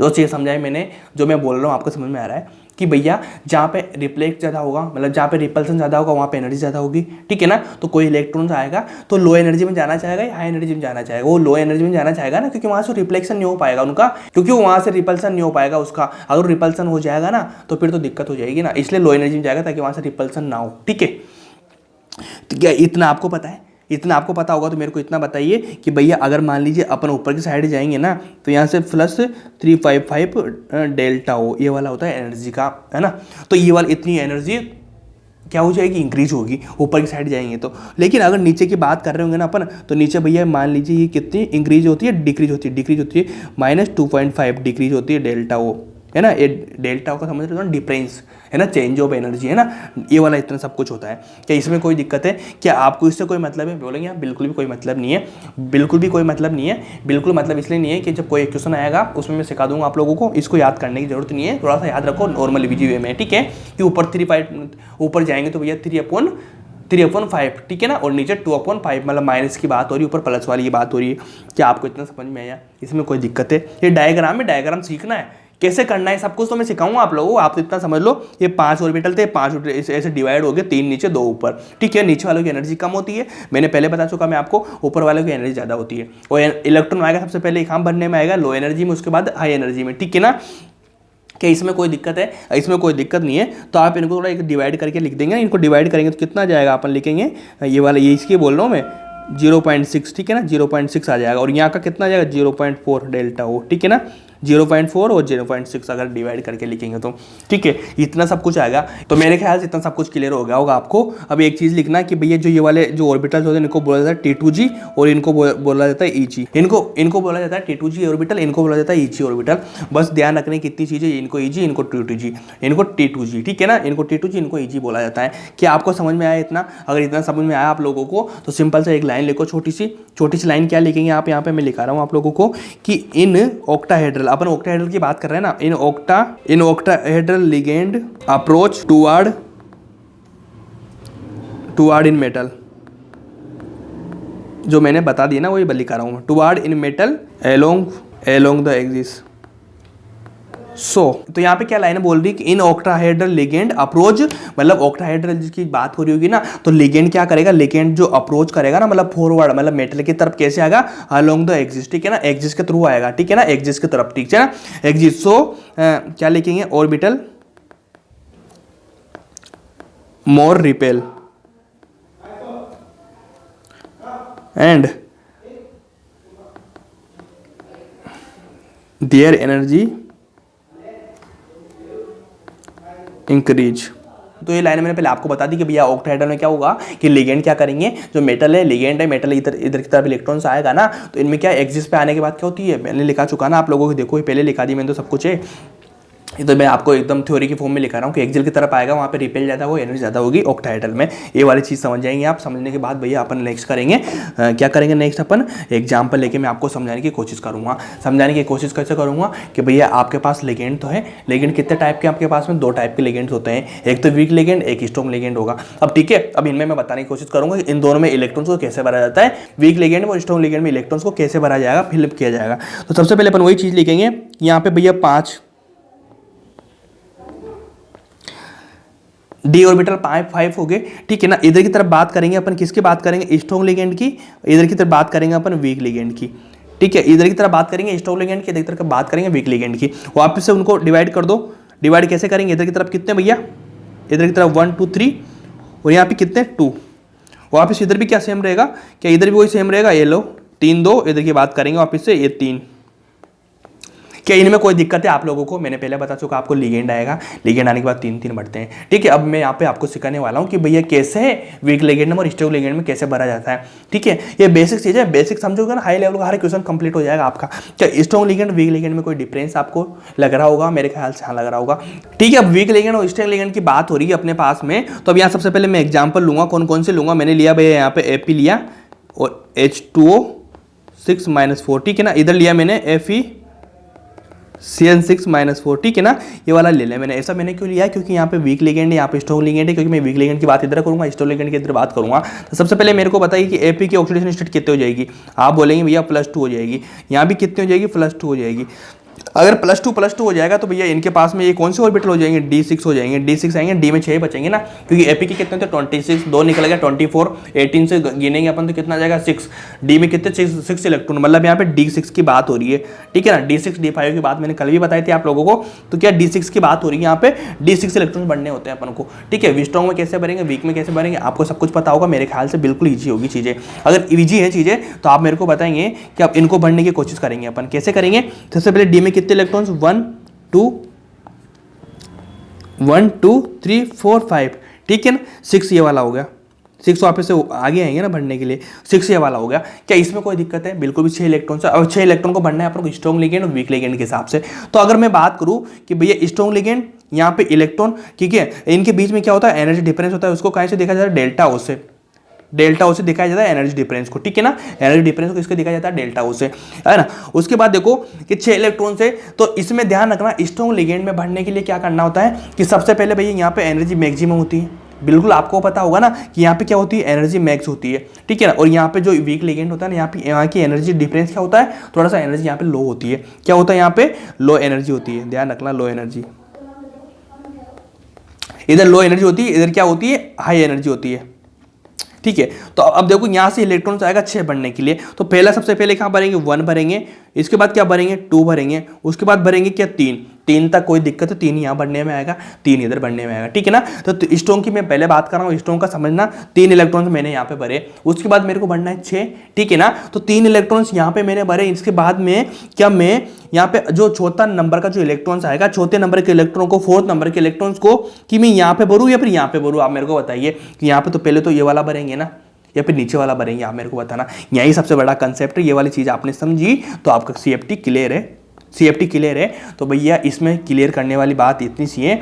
जो चीज़ समझाई मैंने, जो मैं बोल रहा हूँ आपको समझ में आ रहा है कि भैया जहाँ पे रिफ्लेक्ट ज़्यादा होगा, मतलब जहाँ पे रिपल्सन ज़्यादा होगा वहाँ पे एनर्जी ज़्यादा होगी, ठीक है ना। तो कोई इलेक्ट्रॉन आएगा तो लो एनर्जी में जाना चाहेगा या हाई एनर्जी में जाना चाहेगा? वो लो एनर्जी में जाना चाहेगा ना, क्योंकि वहाँ से रिफ्लेक्शन नहीं हो पाएगा उनका, क्योंकि वहाँ से रिपल्सन नहीं हो पाएगा उसका। अगर रिपल्सन हो जाएगा ना तो फिर तो दिक्कत हो जाएगी ना, इसलिए लो एनर्जी में जाएगा ताकि वहाँ से रिपल्सन ना हो, ठीक है। तो क्या इतना आपको पता है? इतना आपको पता होगा तो मेरे को इतना बताइए कि भैया अगर मान लीजिए अपन ऊपर की साइड जाएंगे ना तो यहाँ से +355 डेल्टा ओ, ये वाला होता है एनर्जी का, है ना। तो ये वाली इतनी एनर्जी क्या हो जाएगी, इंक्रीज होगी ऊपर की साइड जाएंगे तो। लेकिन अगर नीचे की बात कर रहे होंगे ना अपन, तो नीचे भैया मान लीजिए ये कितनी इंक्रीज होती है, डिक्रीज होती है, डिक्रीज होती है -2.5 डिक्रीज होती है डेल्टा ओ, है ना। ये डेल्टा ओ का समझ रहे हो ना, डिफरेंस है ना, चेंज ऑफ एनर्जी, है ना। ये वाला इतना सब कुछ होता है। क्या इसमें कोई दिक्कत है? क्या आपको इससे कोई मतलब है? बोलेंगे आप बिल्कुल भी कोई मतलब नहीं है, बिल्कुल भी कोई मतलब नहीं है। बिल्कुल मतलब इसलिए नहीं है कि जब कोई क्वेश्चन आएगा उसमें मैं सिखा दूंगा आप लोगों को, इसको याद करने की जरूरत नहीं है। थोड़ा सा याद रखो नॉर्मल वीडियो वे में, ठीक है। कि ऊपर जाएंगे तो भैया 3/5, ठीक है ना, और नीचे 2/5, मतलब माइनस की बात हो रही है, ऊपर प्लस वाली की बात हो रही है। क्या आपको इतना समझ में आया? इसमें कोई दिक्कत है? ये डायग्राम है, डायग्राम सीखना है, कैसे करना है सब कुछ तो मैं सिखाऊंगा आप लोगों को। आप तो इतना समझ लो, ये 5 ऑर्बिटल थे, 5 ऐसे डिवाइड हो गए, 3 नीचे 2 ऊपर, ठीक है। नीचे वालों की एनर्जी कम होती है, मैंने पहले बता चुका मैं आपको। ऊपर वालों की एनर्जी ज़्यादा होती है। और इलेक्ट्रॉन आएगा सबसे पहले काम भरने में आएगा लो एनर्जी में, उसके बाद हाई एनर्जी में, ठीक है ना। क्या इसमें कोई दिक्कत है? इसमें कोई दिक्कत नहीं है। तो आप इनको थोड़ा एक डिवाइड करके लिख देंगे। इनको डिवाइड करेंगे तो कितना जाएगा, अपन लिखेंगे ये वाला, ये इसकी बोल रहा हूँ मैं 0.6, ठीक है ना, 0.6 आ जाएगा। और यहाँ का कितना आ जाएगा 0.4 डेल्टा ओ, ठीक है ना। 0.4 और 0.6 अगर डिवाइड करके लिखेंगे तो, ठीक है। इतना सब कुछ आएगा। तो मेरे ख्याल से इतना सब कुछ क्लियर हो गया होगा आपको। अब एक चीज़ लिखना कि भैया जो ये वाले जो ऑर्बिटल्स होते हैं इनको बोला जाता है T2G और इनको बोला जाता है EG। इनको बोला जाता है T2G ऑर्बिटल, इनको बोला जाता है EG ऑर्बिटल। बस ध्यान रखने की कितनी चीज़ें, इनको EG, इनको T2G, इनको T2G, ठीक है ना। इनको T2G, इनको EG बोला जाता है। क्या आपको समझ में आया इतना? अगर इतना समझ में आया आप लोगों को तो सिंपल से एक लाइन लिखो, छोटी सी लाइन। क्या लिखेंगे आप? यहाँ पे मैं लिखा रहा हूँ आप लोगों को कि इन ऑक्टाहेड्रल, अपन ऑक्टाहेड्रल की बात कर रहे हैं ना, in octahedral ligand approach toward in metal, जो मैंने बता दिया ना वही लिखा रहा हूँ, toward in metal along the axis. तो यहाँ पे क्या लाइन बोल रही है कि इन ऑक्टाहेड्रल लिगेंड अप्रोच, मतलब ऑक्टाहेड्रल जिसकी बात हो रही होगी ना, तो लिगेंड क्या करेगा, लिगेंड जो अप्रोच करेगा ना, मतलब फॉरवर्ड, मतलब मेटल की तरफ कैसे आएगा, अलोंग द एक्सिस, ठीक है ना, एक्सिस के थ्रू आएगा, ठीक है ना, एक्सिस की तरफ, ठीक है ना, एक्सिस। क्या लिखेंगे, orbital more repel and their energy increase. तो ये लाइन मैंने पहले आपको बता दी कि भैया ऑक्टाहेड्रल में क्या होगा कि लिगेंड क्या करेंगे, जो मेटल है, लिगेंड है, मेटल इधर की तरफ इलेक्ट्रॉन्स आएगा ना, तो इनमें क्या एक्सिस पे आने के बाद क्या होती है, मैंने लिखा चुका ना आप लोगों को, देखो ये पहले लिखा दी मैंने तो सब कुछ है। ये तो मैं आपको एकदम थ्योरी की फॉर्म में लिखा रहा हूँ कि एक्सियल की तरफ आएगा, वहाँ पे रिपेल ज़्यादा हो, एनर्जी ज़्यादा होगी ऑक्टाहेड्रल में। ये वाली चीज़ समझ जाएंगे आप। समझने के बाद भैया अपन नेक्स्ट करेंगे, क्या करेंगे नेक्स्ट, अपन एग्जाम्पल लेके मैं आपको समझाने की कोशिश करूँगा। समझाने की कोशिश कैसे करूँगा कि भैया आपके पास लिगेंड तो है, लिगेंड कितने टाइप के आपके पास में, 2 टाइप के लिगेंड्स होते हैं, एक तो वीक लिगेंड, एक स्ट्रॉन्ग लिगेंड होगा। अब ठीक है, अब इनमें मैं बताने की कोशिश करूँगा कि इन दोनों में इलेक्ट्रॉन्स को कैसे भरा जाता है, वीक लिगेंड और स्ट्रॉन्ग लिगेंड में इलेक्ट्रॉन्स को कैसे भरा जाएगा, फिल किया जाएगा। तो सबसे पहले अपन वही चीज़ लिखेंगे, यहाँ पे भैया 5 डी ऑर्बिटल 5 हो गए, ठीक है ना। इधर की तरफ बात करेंगे अपन, किसकी बात करेंगे, स्ट्रॉन्ग लिगेंड की। इधर की तरफ बात करेंगे अपन वीक लिगेंड की, ठीक है। इधर की तरफ बात करेंगे स्ट्रॉन्ग लिगेंड की, इधर की तरफ बात करेंगे वीक लिगेंड की। वापस से उनको डिवाइड कर दो। डिवाइड कैसे करेंगे, इधर की तरफ कितने भैया, इधर की तरफ 1 2 3 और यहाँ पे कितने 2। वापस इधर भी क्या सेम रहेगा, क्या इधर भी वही सेम रहेगा, ये लो 3 2। इधर की बात करेंगे वापस से, ये 3। क्या इनमें कोई दिक्कत है आप लोगों को? मैंने पहले बता चुका आपको लिगेंड आएगा, लिगेंड आने के बाद 3 3 बढ़ते हैं, ठीक है। अब मैं यहाँ पे आपको सिखाने वाला हूँ कि भैया कैसे वीक लिगेंड में और स्ट्रॉन्ग लिगेंड में कैसे भरा जाता है, ठीक है। ये बेसिक चीज़ है, बेसिक समझोगे ना हाई लेवल का हर क्वेश्चन कंप्लीट हो जाएगा आपका। क्या स्ट्रॉन्ग लिगेंड वीक लिगेंड में कोई डिफरेंस आपको लग रहा होगा? मेरे ख्याल से हाँ लग रहा होगा, ठीक है। अब वीक लिगेंड और स्ट्रॉन्ग लिगेंड की बात हो रही है अपने पास में, तो अब यहाँ सबसे पहले मैं एग्जाम्पल लूंगा। कौन कौन से लूंगा? मैंने लिया भैया यहाँ पे Ap लिया और H2O6-4, ठीक है ना। इधर लिया मैंने FeCN6-4, ठीक है ना। ये वाला ले लिया मैंने। ऐसा मैंने क्यों लिया? क्योंकि यहाँ पे वीक लिगेंड है, यहाँ पे स्ट्रॉन्ग लिगेंड है। क्योंकि मैं वीक लिगेंड की बात इधर करूंगा, स्ट्रॉन्ग लिगेंड की इधर बात करूंगा। तो सबसे पहले मेरे को बताइए कि Ap की ऑक्सीडेशन स्टेट कितनी हो जाएगी? आप बोलेंगे भैया +2 हो जाएगी। यहाँ भी कितनी हो जाएगी? +2 हो जाएगी। अगर +2 हो जाएगा तो भैया इनके पास में ये कौन से ऑर्बिटल हो जाएंगे? D6 हो जाएंगे। D6 आएंगे, D में 6 बचेंगे ना, क्योंकि Ap के कितने थे? 26, 2 निकल गया 24, 18 से गिनेंगे अपन तो कितना आ जाएगा? 6। D में कितने? 6 इलेक्ट्रॉन, मतलब यहाँ पे D6 की बात हो रही है, ठीक है ना। D6 D5 की बात मैंने कल भी बताई थी आप लोगों को। तो क्या D6 की बात हो रही है? यहाँ पे D6 इलेक्ट्रॉन बढ़ने होते हैं अपन को, ठीक है। स्ट्रॉन्ग में कैसे भरेंगे, वीक में कैसे भरेंगे, आपको सब कुछ पता होगा। मेरे ख्याल से बिल्कुल ईजी होगी चीज़ें। अगर ईजी है चीज़ें तो आप मेरे को बताएंगे कि आप इनको भरने की कोशिश करेंगे। अपन कैसे करेंगे? सबसे पहले D में कितने इलेक्ट्रॉन्स? 1 2 3 4 5, ठीक है ना। 6 ये वाला हो गया, 6 वापस से आगे आएंगे ना भरने के लिए। 6 ये वाला हो गया। क्या इसमें कोई दिक्कत है? बिल्कुल भी 6 इलेक्ट्रॉन से। अब 6 इलेक्ट्रॉन को भरना है अपन को स्ट्रॉन्ग लिगेंड और वीक लिगेंड के हिसाब से। तो अगर मैं बात करूं कि भैया स्ट्रॉन्ग लिगेंड यहाँ पे इलेक्ट्रॉन, ठीक है, इनके बीच में क्या होता है? एनर्जी डिफरेंस होता है। उसको कहाँ से देखा जाता है? डेल्टा ओ से। डेल्टा ओ से दिखाया जाता है एनर्जी डिफरेंस को, ठीक है ना। एनर्जी डिफरेंस को किसको दिखाया जाता है? डेल्टा ओ से, है ना। उसके बाद देखो कि 6 इलेक्ट्रॉन से, तो इसमें ध्यान रखना स्ट्रॉन्ग लिगेंड में भरने के लिए क्या करना होता है कि सबसे पहले भैया यहाँ पे एनर्जी मैक्सिमम होती है। बिल्कुल आपको पता होगा ना कि यहाँ पे क्या होती है? एनर्जी मैक्स होती है, ठीक है ना। और यहाँ पे जो वीक लिगेंड होता है ना, यहाँ की एनर्जी डिफरेंस क्या होता है? थोड़ा सा एनर्जी यहाँ पे लो होती है। क्या होता है? यहाँ पे लो एनर्जी होती है, ध्यान रखना, लो एनर्जी। इधर लो एनर्जी होती है, इधर क्या होती है? हाई एनर्जी होती है, ठीक है। तो अब देखो यहाँ से इलेक्ट्रॉन आएगा 6 बनने के लिए। तो पहला सबसे पहले कहाँ भरेंगे? 1 भरेंगे। इसके बाद क्या भरेंगे? 2 भरेंगे। उसके बाद भरेंगे क्या? 3 तक कोई दिक्कत है? 3 यहाँ बढ़ने में आएगा, 3 इधर बढ़ने में आएगा, ठीक है ना। तो स्ट्रॉन्ग की मैं पहले बात कर रहा हूँ, स्ट्रॉन्ग का समझना। 3 इलेक्ट्रॉन्स मैंने यहाँ पे भरे, उसके बाद मेरे को भरना है 6, ठीक है ना। तो 3 इलेक्ट्रॉन्स यहाँ पे मैंने भरे। इसके बाद में क्या मैं यहाँ पे जो चौथा नंबर का जो इलेक्ट्रॉन्स आएगा, चौथे नंबर के इलेक्ट्रॉन को, 4th नंबर के इलेक्ट्रॉन्स को, कि मैं यहाँ पे भरूँ या फिर यहाँ पे भरूँ? आप मेरे को बताइए कि यहाँ पे तो पहले तो ये वाला भरेंगे ना या फिर नीचे वाला भरेंगे? आप मेरे को बताना। यही सबसे बड़ा कंसेप्ट है। ये वाली चीज़ आपने समझी तो आपका CFT क्लियर है। CFT क्लियर है तो भैया इसमें क्लियर करने वाली बात इतनी सी है,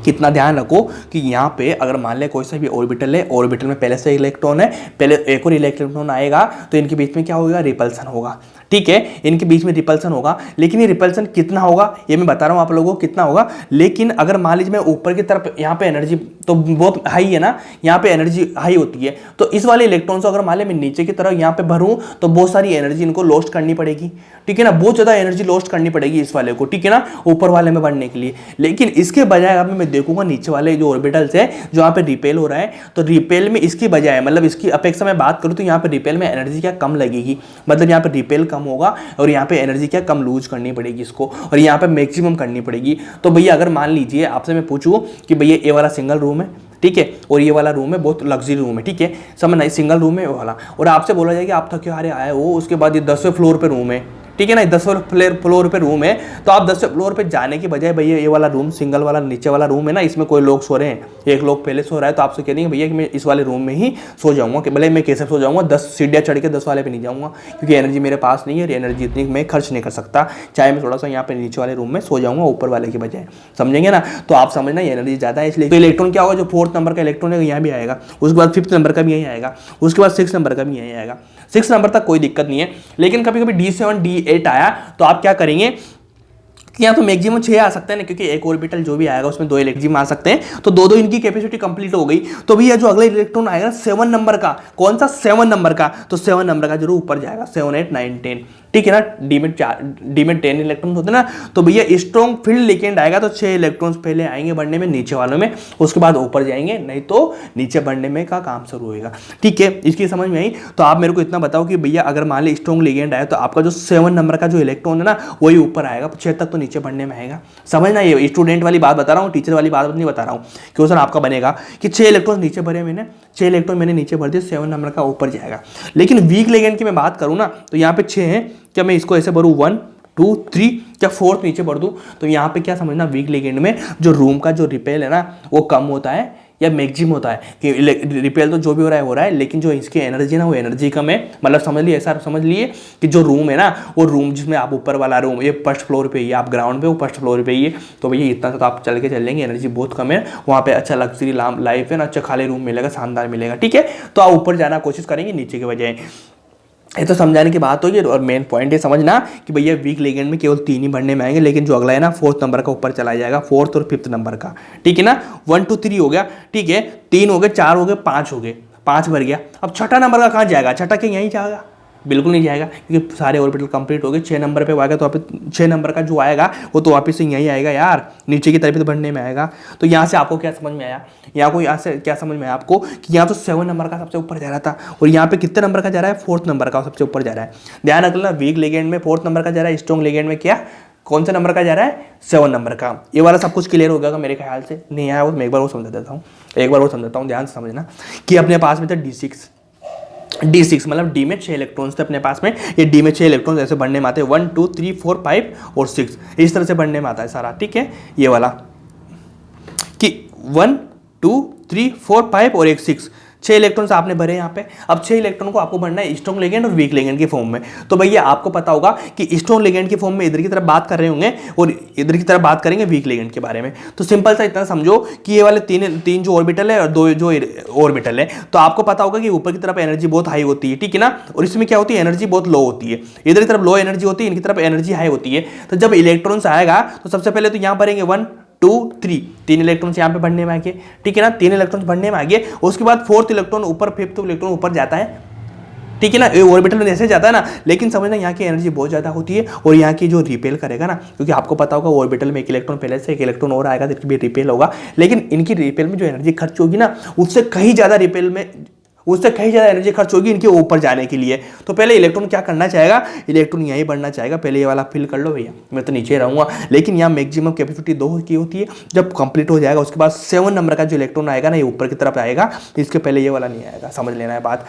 कितना ध्यान रखो कि यहाँ पे अगर मान ले कोई सा भी ऑर्बिटल है, ऑर्बिटल में पहले से इलेक्ट्रॉन है, पहले एक और इलेक्ट्रॉन आएगा, तो इनके बीच में क्या होगा? रिपल्सन होगा, ठीक है। इनके बीच में रिपल्सन होगा, लेकिन ये रिपल्सन कितना होगा ये मैं बता रहा हूँ आप लोगों को कितना होगा। लेकिन अगर मान लीजिए मैं ऊपर की तरफ, यहाँ पे एनर्जी तो बहुत हाई है ना, यहाँ पे एनर्जी हाई होती है, तो इस वाले इलेक्ट्रॉन को अगर मान लीजिए मैं नीचे की तरफ यहाँ पे भरूँ तो बहुत सारी एनर्जी इनको लॉस्ट करनी पड़ेगी, ठीक है ना। बहुत ज़्यादा एनर्जी लॉस्ट करनी पड़ेगी इस वाले को, ठीक है ना, ऊपर वाले में बढ़ने के लिए। लेकिन इसके बजाय अगर मैं देखूंगा नीचे वाले जो ऑर्बिटल्स है जो यहाँ पे रिपेल हो रहा है, तो रिपेल में इसकी बजाय, मतलब इसकी अपेक्षा में बात करूँ तो यहाँ पे रिपेल में एनर्जी क्या कम लगेगी, मतलब यहाँ पे रिपेल कम होगा और यहाँ पे एनर्जी क्या कम लूज करनी पड़ेगी इसको, और यहाँ पे मैक्सिमम करनी पड़ेगी। तो भैया अगर मान लीजिए आपसे मैं पूछूं कि भैया ये वाला सिंगल रूम है, ठीक है, और ये वाला रूम है बहुत लग्जरी रूम है, ठीक है, समझना, सिंगल रूम है वाला, और आपसे बोला जाए कि आप थके हारे आए हो, उसके बाद ये 10वें फ्लोर पे रूम है, ठीक है ना, 10वें फ्लोर पे रूम है, तो आप 10वें फ्लोर पे जाने की बजाय भैया ये वाला रूम, सिंगल वाला नीचे वाला रूम है ना, इसमें कोई लोग सो रहे हैं, एक लोग पहले सो रहा है, तो आपसे कह देंगे भैया कि मैं इस वाले रूम में ही सो जाऊंगा, कि भले मैं कैसे सो जाऊंगा, 10 सीढ़ियाँ चढ़ के 10 वाले पे नहीं जाऊंगा, क्योंकि एनर्जी मेरे पास नहीं है, एनर्जी इतनी मैं खर्च नहीं कर सकता, चाहे मैं थोड़ा सा यहाँ पे नीचे वाले रूम में सो जाऊंगा ऊपर वाले के बजाय, समझेंगे ना। तो आप समझना ये एनर्जी ज़्यादा है, इसलिए तो इलेक्ट्रॉन क्या होगा, जो 4th नंबर का इलेक्ट्रॉन है यहाँ भी आएगा, उसके बाद 5th नंबर का भी यहीं आएगा, उसके बाद 6th नंबर का भी यहीं आएगा, 6 नंबर तक कोई दिक्कत नहीं है। लेकिन कभी कभी D7 D8 आया तो आप क्या करेंगे कि यहाँ तो मैक्सिमम 6 आ सकते हैं ना, क्योंकि एक ऑर्बिटल जो भी आएगा उसमें 2 इलेक्ट्रॉन आ सकते हैं, तो दो इनकी कैपेसिटी कंप्लीट हो गई। तो भैया जो अगला इलेक्ट्रॉन आएगा 7 नंबर का, कौन सा 7 नंबर का, तो 7 नंबर का जरूर ऊपर जाएगा, 7 8 9 10, ठीक है ना। डी में 10 इलेक्ट्रॉन होते हैं ना, तो भैया स्ट्रॉन्ग फील्ड लिगेंड आएगा तो 6 इलेक्ट्रॉन्स पहले आएंगे बढ़ने में नीचे वालों में, उसके बाद ऊपर जाएंगे, नहीं तो नीचे बढ़ने में का काम शुरू होएगा, ठीक है। इसकी समझ में आई। तो आप मेरे को इतना बताओ कि भैया अगर मान ली स्ट्रॉन्ग लिगेंड आया तो आपका जो 7 नंबर का जो इलेक्ट्रॉन है ना वही ऊपर आएगा, 6 तक तो नीचे बढ़ने में आएगा, समझना। ये स्टूडेंट वाली बात बता रहा हूँ, टीचर वाली बात नहीं बता रहा हूँ। क्वेश्चन आपका बनेगा कि 6 इलेक्ट्रॉन नीचे भरे, मैंने 6 इलेक्ट्रॉन मैंने नीचे भर दिए, 7 नंबर का ऊपर जाएगा। लेकिन वीक लिगेंड की मैं बात करूँ ना तो यहाँ पे 6 है, क्या मैं इसको ऐसे भरूँ 1 2 3 या 4 नीचे बढ़ दूँ तो यहाँ पे क्या समझना, वीक लिगेंड में जो रूम का जो रिपेल है ना वो कम होता है या मैक्सिमम होता है कि रिपेल तो जो भी हो रहा है लेकिन जो इसकी एनर्जी ना वो एनर्जी कम है। मतलब समझ लिए, ऐसा समझ लिए कि जो रूम है ना वो रूम जिसमें आप ऊपर वाला रूम ये फर्स्ट फ्लोर पे ही है, आप ग्राउंड पे वो फर्स्ट फ्लोर पे ही है, तो भैया इतना तो आप चल के चल लेंगे, एनर्जी बहुत कम है वहाँ पे, अच्छा लग्जरी लाइफ है ना, अच्छा खाली रूम मिलेगा, शानदार मिलेगा। ठीक है, तो आप ऊपर जाना कोशिश करेंगे नीचे के बजाय। ये तो समझाने की बात होगी। और मेन पॉइंट ये समझना कि भैया वीक लिगेंड में केवल 3 ही बढ़ने में आएंगे, लेकिन जो अगला है ना 4th नंबर का ऊपर चला जाएगा, 4th और 5th नंबर का। ठीक है ना, 1 2 3 हो गया, ठीक है, 3 हो गए, 4 हो गए, 5 हो गए, 5 भर गया। अब छठा नंबर का कहाँ जाएगा, छठा के यहीं जाएगा, बिल्कुल नहीं जाएगा क्योंकि सारे ऑर्बिटल कंप्लीट हो गए। 6 नंबर पे वो आएगा तो वापस 6 नंबर का जो आएगा वो तो वापस से यहीं आएगा यार, नीचे की तरफ तो बढ़ने में आएगा। तो यहाँ से आपको क्या समझ में आया, यहाँ से क्या समझ में आया आपको कि यहाँ तो 7 नंबर का सबसे ऊपर जा रहा था और यहाँ पे कितने नंबर का जा रहा है, 4th नंबर का सबसे ऊपर जा रहा है। ध्यान रखना, वीक लिगेंड में 4th नंबर का जा रहा है, स्ट्रॉन्ग लिगेंड में क्या कौन सा नंबर का जा रहा है, 7 नंबर का। ये वाला सब कुछ क्लियर हो गया मेरे ख्याल से, नहीं आया वो मैं एक बार वो समझा देता हूँ, ध्यान से समझना कि अपने पास में था D6 मतलब डी में 6 इलेक्ट्रॉन्स थे अपने पास में। ये डी में 6 इलेक्ट्रॉन्स ऐसे बढ़ने में आते हैं 1 2 3 4 5 और 6, इस तरह से बढ़ने में आता है सारा। ठीक है, ये वाला कि 1 2 3 4 5 और एक 6, 6 इलेक्ट्रॉन्स आपने भरे यहाँ पे। अब 6 इलेक्ट्रॉन को आपको बढ़ना है स्ट्रॉन्ग लिगेंड और वीक लिगेंड की फॉर्म में। तो भैया आपको पता होगा कि स्ट्रॉन्ग लिगेंड की फॉर्म में इधर की तरफ बात कर रहे होंगे और इधर की तरफ बात करेंगे वीक लिगेंड के बारे में। तो सिंपल सा इतना समझो कि ये वाले तीन जो ऑर्बिटल है और 2 जो ऑर्बिटल है, तो आपको पता होगा कि ऊपर की तरफ एनर्जी बहुत हाई होती है, ठीक है ना, और इसमें क्या होती है, एनर्जी बहुत लो होती है। इधर की तरफ लो एनर्जी होती है, इनकी तरफ एनर्जी हाई होती है। तो जब इलेक्ट्रॉन्स आएगा तो सबसे पहले तो यहाँ भरेंगे 1 2 3, 3 इलेक्ट्रॉन्स यहाँ पे बढ़ने में आ गए, ठीक है ना, 3 इलेक्ट्रॉन्स बढ़ने में आ गए। उसके बाद 4th इलेक्ट्रॉन ऊपर, 5th इलेक्ट्रॉन ऊपर जाता है, ठीक है ना, ऑर्बिटल में ऐसे जाता है ना। लेकिन समझना यहाँ की एनर्जी बहुत ज़्यादा होती है और यहाँ की जो रिपेल करेगा ना, क्योंकि आपको पता होगा ऑर्बिटल में एक इलेक्ट्रॉन पहले से, एक इलेक्ट्रॉन और आएगा तो भी रिपेल होगा, लेकिन इनकी रिपेल में जो एनर्जी खर्च होगी ना उससे कहीं ज़्यादा एनर्जी खर्च होगी इनके ऊपर जाने के लिए। तो पहले इलेक्ट्रॉन क्या करना चाहेगा, इलेक्ट्रॉन यहीं बढ़ना चाहेगा। पहले ये वाला फिल कर लो भैया, मैं तो नीचे रहूँगा, लेकिन यहाँ मैक्सिमम कैपेसिटी 2 की होती है। जब कंप्लीट हो जाएगा उसके बाद 7 नंबर का जो इलेक्ट्रॉन आएगा ना ये ऊपर की तरफ आएगा, इसके पहले ये वाला नहीं आएगा, समझ लेना है बात।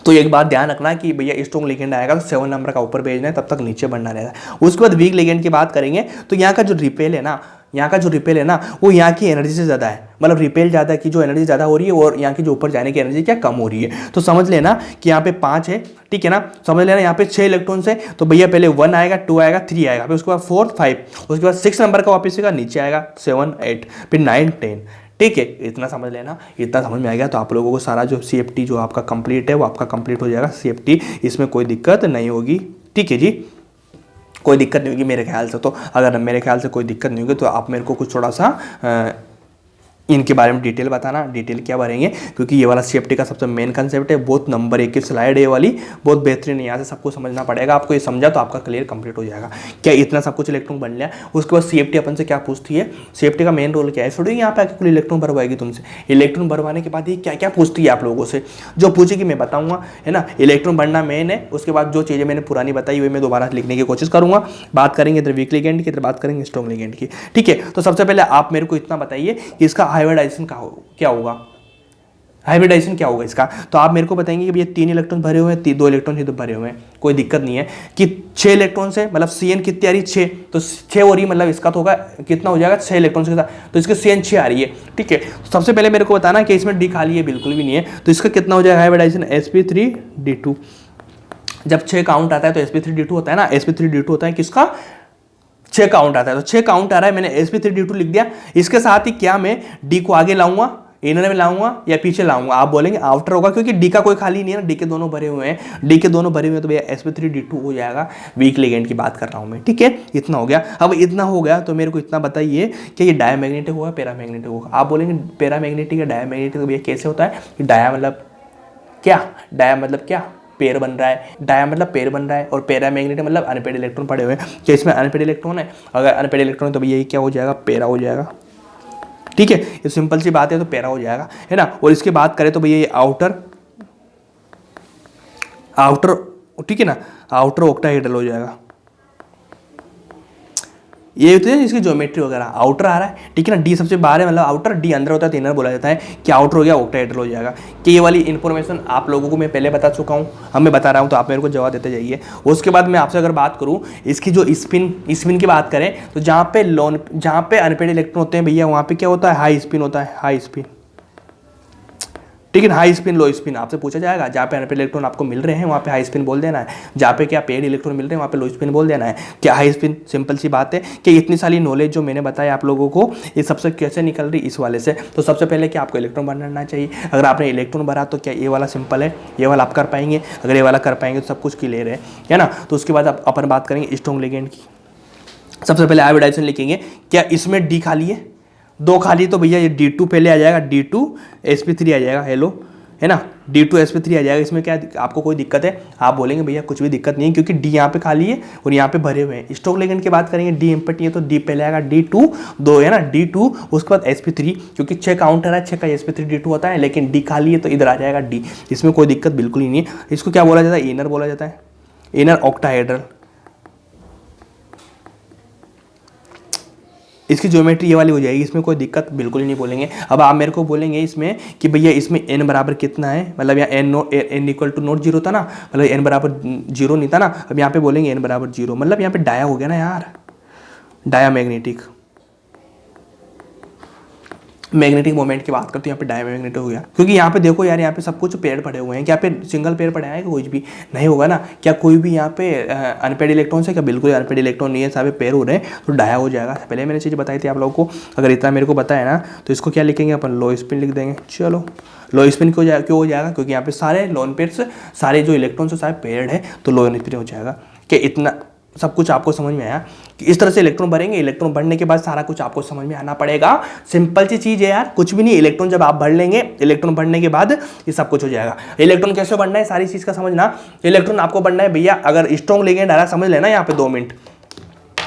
तो एक बात ध्यान रखना कि भैया स्ट्रॉन्ग लिगेंड आएगा तो 7 नंबर का ऊपर भेजना है, तब तक नीचे बढ़ना रहेगा। उसके बाद वीक लिगेंड की बात करेंगे तो यहाँ का जो रिपेल है ना वो यहाँ की एनर्जी से ज़्यादा है, मतलब रिपेल ज़्यादा की जो एनर्जी ज़्यादा हो रही है और यहाँ की जो ऊपर जाने की एनर्जी क्या कम हो रही है। तो समझ लेना कि यहाँ पे 5 है, ठीक है ना, समझ लेना यहाँ पे 6 इलेक्ट्रॉन्स है, तो भैया पहले 1 आएगा, 2 आएगा, 3 आएगा, फिर उसके बाद 4 5, उसके बाद 6 नंबर का वापस आएगा, नीचे आएगा 7 8, फिर 9 10। ठीक है, इतना समझ लेना, इतना समझ में आ गया तो आप लोगों को सारा जो CFT जो आपका कंप्लीट है वो आपका कंप्लीट हो जाएगा CFT, इसमें कोई दिक्कत नहीं होगी। ठीक है जी, कोई दिक्कत नहीं होगी मेरे ख्याल से। तो अगर मेरे ख्याल से कोई दिक्कत नहीं होगी तो आप मेरे को कुछ थोड़ा सा इनके बारे में डिटेल बताना, डिटेल क्या भरेंगे, क्योंकि ये वाला CFT का सबसे मेन कंसेप्ट है, बहुत नंबर 1 की स्लाइड है ये वाली, बहुत बेहतरीन है, यहाँ से सबको समझना पड़ेगा। आपको ये समझा तो आपका क्लियर कंप्लीट हो जाएगा। क्या इतना सब कुछ इलेक्ट्रॉन बन लिया, उसके बाद CFT अपन से क्या पूछती है, CFT का मेन रोल क्या है, छोड़िए यहाँ पे आके कुल इलेक्ट्रॉन भरवाएगी तुमसे। इलेक्ट्रॉन भरवाने के बाद ये क्या क्या पूछती है आप लोगों से, जो पूछेगी मैं बताऊँगा, है ना। इलेक्ट्रॉन भरना मेन है, उसके बाद जो चीज़ें मैंने पुरानी बताई वही मैं दोबारा लिखने की कोशिश करूँगा। बात करेंगे इधर वीक लिगेंड की, इधर बात करेंगे स्ट्रॉन्ग लिगेंड की। ठीक है, तो सबसे पहले आप मेरे को इतना बताइए कि इसका हाइब्रिडाइजेशन क्या होगा, हाइब्रिडाइजेशन क्या होगा इसका। तो आप मेरे को बताएंगे कि भैया 3 इलेक्ट्रॉन भरे हुए हैं, 2 इलेक्ट्रॉन ही तो भरे हुए हैं, कोई दिक्कत नहीं है। कि 6 इलेक्ट्रॉन से मतलब CN कितनी आ रही है, 6, तो 6 हो रही है, मतलब इसका तो होगा कितना हो जाएगा 6 इलेक्ट्रॉन के साथ, तो इसके CN 6 आ रही है। ठीक है, तो सबसे पहले मेरे को बताना कि इसमें D खाली है, बिल्कुल भी नहीं है, तो इसका कितना हो जाएगा हाइब्रिडाइजेशन, sp3d2। जब 6 काउंट आता है तो sp3d2 होता है ना, sp3d2 होता है किसका, 6 काउंट आता है, तो 6 काउंट आ रहा है, मैंने sp3d2 लिख दिया। इसके साथ ही क्या मैं D को आगे लाऊंगा, इनर में लाऊंगा या पीछे लाऊंगा, आप बोलेंगे आउटर होगा, क्योंकि D का कोई खाली नहीं है ना, D के दोनों भरे हुए हैं, D के दोनों भरे हुए हैं, तो भैया sp3d2 हो जाएगा। वीक लिगेंड की बात कर रहा हूं मैं, ठीक है, इतना हो गया। अब इतना हो गया तो मेरे को इतना बताइए कि ये डायमैग्नेटिक होगा पैरामैग्नेटिक होगा। आप बोलेंगे पैरामैग्नेटिक या डायमैग्नेटिक, तो भैया कैसे होता है कि डाया मतलब क्या, पेयर बन रहा है, डाया मतलब पेयर बन रहा है, और पैरामैग्नेटिक मतलब अनपेड इलेक्ट्रॉन पड़े हुए हैं। क्या इसमें अनपेड इलेक्ट्रॉन है, अगर अनपेड इलेक्ट्रॉन है तो भैया ये क्या हो जाएगा, पैरा हो जाएगा। ठीक है, ये सिंपल सी बात है, तो पैरा हो जाएगा, है ना। और इसकी बात करें तो भैया ये आउटर, ठीक है ना, आउटर ऑक्टाहेड्रल हो जाएगा। ये होती है इसकी ज्योमेट्री वगैरह। आउटर आ रहा है, ठीक है ना, डी सबसे बाहर है मतलब आउटर, डी अंदर होता है तो इनर बोला जाता है। कि आउटर हो गया ऑक्टाहेड्रल हो जाएगा। कि ये वाली इन्फॉर्मेशन आप लोगों को मैं पहले बता चुका हूँ, अब मैं बता रहा हूँ तो आप मेरे को जवाब देते जाइए। उसके बाद मैं आपसे अगर बात करूँ इसकी जो स्पिन की बात करें तो जहाँ पे अनपेड इलेक्ट्रॉन होते हैं भैया वहाँ पे क्या होता है, हाई स्पिन होता है, हाई स्पिन, ठीक है। हाई स्पिन लो स्पिन आपसे पूछा जाएगा। जहाँ पे अनपेड इलेक्ट्रॉन आपको मिल रहे हैं वहाँ पे हाई स्पिन बोल देना है, जहाँ पे क्या पेड इलेक्ट्रॉन मिल रहे हैं वहाँ पे लो स्पिन बोल देना है। क्या हाई स्पिन, सिंपल सी बात है। कि इतनी सारी नॉलेज जो मैंने बताया आप लोगों को ये सबसे कैसे निकल रही इस वाले से। तो सबसे पहले क्या आपको इलेक्ट्रॉन भरना चाहिए। अगर आपने इलेक्ट्रॉन भरा तो क्या ये वाला सिंपल है, ये वाला आप कर पाएंगे। अगर ये वाला कर पाएंगे तो सब कुछ क्लियर है ना। तो उसके बाद अपन बात करेंगे स्ट्रॉन्ग लिगेंड की। सबसे पहले आयोडाइजेशन लिखेंगे। क्या इसमें डी खाली है, 2 खाली, तो भैया ये D2 पहले आ जाएगा, D2 sp3 आ जाएगा, हेलो है ना, D2 sp3 आ जाएगा। इसमें क्या आपको कोई दिक्कत है, आप बोलेंगे भैया कुछ भी दिक्कत नहीं है क्योंकि डी यहाँ पे खाली है और यहाँ पे भरे हुए हैं। स्ट्रॉन्ग लिगेंड की बात करेंगे, डी एम्प्टी है तो डी पहले आएगा, D2 2 है ना, D2 उसके बाद sp3, क्योंकि 6 काउंटर है, 6 का sp3 D2 होता है, लेकिन डी खाली है तो इधर आ जाएगा डी। इसमें कोई दिक्कत बिल्कुल ही नहीं है। इसको क्या बोला जाता है, इनर बोला जाता है, इनर ऑक्टाहेड्रल। इसकी ज्योमेट्री ये वाली हो जाएगी, इसमें कोई दिक्कत बिल्कुल ही नहीं बोलेंगे। अब आप मेरे को बोलेंगे इसमें कि भैया इसमें n बराबर कितना है, मतलब यहाँ n equal to not zero था ना, मतलब n बराबर 0 नहीं था ना। अब यहाँ पे बोलेंगे n बराबर 0, मतलब यहाँ पे डाया हो गया ना यार, डाया मैग्नेटिक मोमेंट की बात करते हैं, यहाँ पे डायमैग्नेटिक हो गया। क्योंकि यहाँ पे देखो यार, यहाँ पे सब कुछ पेड़ पड़े हुए हैं। क्या पे सिंगल पेड़ पड़े हैं, कुछ भी नहीं होगा ना। क्या कोई भी यहाँ पे अनपेड इलेक्ट्रॉन से, क्या बिल्कुल अनपेड इलेक्ट्रॉन नहीं है, सारे पेड़ हो रहे हैं तो डाया हो जाएगा। पहले मैंने चीज़ बताई थी आप लोगों को। अगर इतना मेरे को बताया ना तो इसको क्या लिखेंगे अपन, लो स्पिन लिख देंगे। चलो लो स्पिन क्यों हो जाएगा, क्योंकि यहाँ पे सारे लोन पेयर्स, सारे जो इलेक्ट्रॉन से सारे पेड़ है तो लो स्पिन हो जाएगा। कि इतना सब कुछ आपको समझ में आया कि इस तरह से इलेक्ट्रॉन भरेंगे। इलेक्ट्रॉन भरने के बाद सारा कुछ आपको समझ में आना पड़ेगा। सिंपल सी चीज है यार, कुछ भी नहीं। इलेक्ट्रॉन जब आप भर लेंगे, इलेक्ट्रॉन भरने के बाद ये सब कुछ हो जाएगा। इलेक्ट्रॉन कैसे बढ़ना है, सारी चीज का समझना। इलेक्ट्रॉन आपको बढ़ना है भैया, अगर स्ट्रॉन्ग लिगेंड आ रहा, समझ लेना यहाँ पे 2 मिनट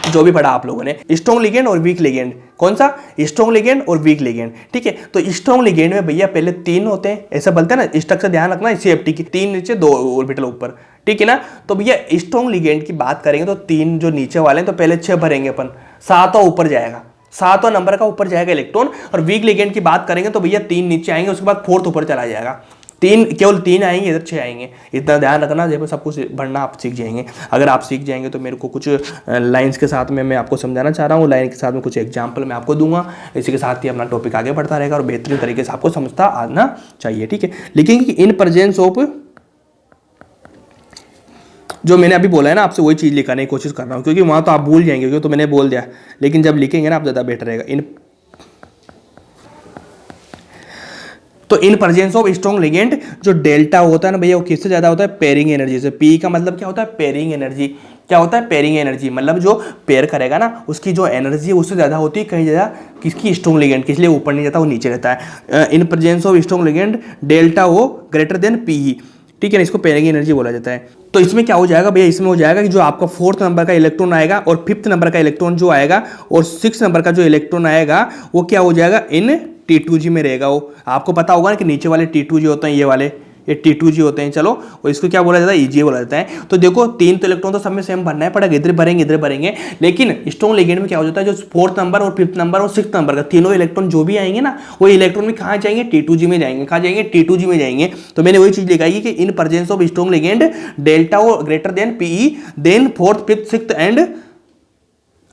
जो भी पढ़ा आप लोगों ने, स्ट्रॉन्ग लिगेंड और वीक लिगेंड। कौन सा, स्ट्रॉन्ग लिगेंड और वीक लिगेंड, ठीक है। तो स्ट्रॉन्ग लिगेंड में भैया पहले 3 होते हैं, ऐसा बोलते हैं ना, स्ट्रक्चर ध्यान रखना, CFT की 3 नीचे 2 ऑर्बिटल ऊपर, ठीक है ना। तो भैया स्ट्रॉन्ग लिगेंड की बात करेंगे तो 3 जो नीचे वाले हैं तो पहले 6 भरेंगे अपन, 7वां ऊपर जाएगा, 7वां नंबर का ऊपर जाएगा इलेक्ट्रॉन। और वीक लिगेंड की बात करेंगे तो भैया 3 नीचे आएंगे, उसके बाद 4th ऊपर चला जाएगा। केवल 3 आएंगे, इधर 6 आएंगे। इतना ध्यान रखना, जब सब कुछ भरना आप सीख जाएंगे। अगर आप सीख जाएंगे तो मेरे को कुछ लाइंस के साथ में मैं आपको समझाना चाह रहा हूँ, लाइन के साथ में कुछ एग्जाम्पल मैं आपको दूंगा। इसी के साथ ही अपना टॉपिक आगे बढ़ता रहेगा और बेहतरीन तरीके से आपको समझता आना चाहिए, ठीक है। लिखेंगे कि इन प्रेजेंस ऑफ, जो मैंने अभी बोला है ना आपसे, वही चीज़ लिखाने की कोशिश कर रहा हूँ, क्योंकि वहाँ तो आप भूल जाएंगे, क्योंकि तो मैंने बोल दिया। लेकिन जब लिखेंगे ना आप ज़्यादा बेटर रहेगा। तो इन प्रेजेंस ऑफ स्ट्रॉन्ग लिगेंड, जो डेल्टा होता है ना भैया, वो किससे ज़्यादा होता है, पेयरिंग एनर्जी से। पी का मतलब क्या होता है, पेयरिंग एनर्जी। क्या होता है, पेयरिंग एनर्जी, मतलब जो पेयर करेगा ना उसकी जो एनर्जी है उससे ज़्यादा होती है कहीं ज़्यादा किसकी, स्ट्रॉन्ग लिगेंड की। इसलिए ऊपर नहीं जाता, वो नीचे रहता है। In presence of strong ligand delta o greater than P ही, ठीक है ना, इसको पेयरिंग एनर्जी बोला जाता है। तो इसमें क्या हो जाएगा भैया, इसमें हो जाएगा कि जो आपका 4th नंबर का इलेक्ट्रॉन आएगा और 5th नंबर का इलेक्ट्रॉन जो आएगा और 6th नंबर का जो इलेक्ट्रॉन आएगा वो क्या हो जाएगा, इन T2G में रहेगा। वो आपको पता होगा ना कि नीचे वाले T2G होते हैं, ये वाले ये T2G होते हैं। चलो, और इसको क्या बोला जाता है, EGA बोला जाता है। तो देखो 3 तो इलेक्ट्रॉन तो सब में सेम भरना है पड़ेगा, इधर भरेंगे। लेकिन स्ट्रॉन्ग लिगेंड में क्या हो जाता है, जो 4th नंबर और 5th नंबर और 6th नंबर का तीनों इलेक्ट्रॉन जो भी आएंगे ना, वो इलेक्ट्रॉन में कहाँ जाएंगे, T2G में जाएंगे। कहाँ जाएंगे, T2G में जाएंगे। तो मैंने वही चीज लिखाई कि in presence of strong ligand delta o greater than PE then 4th 5th 6th and,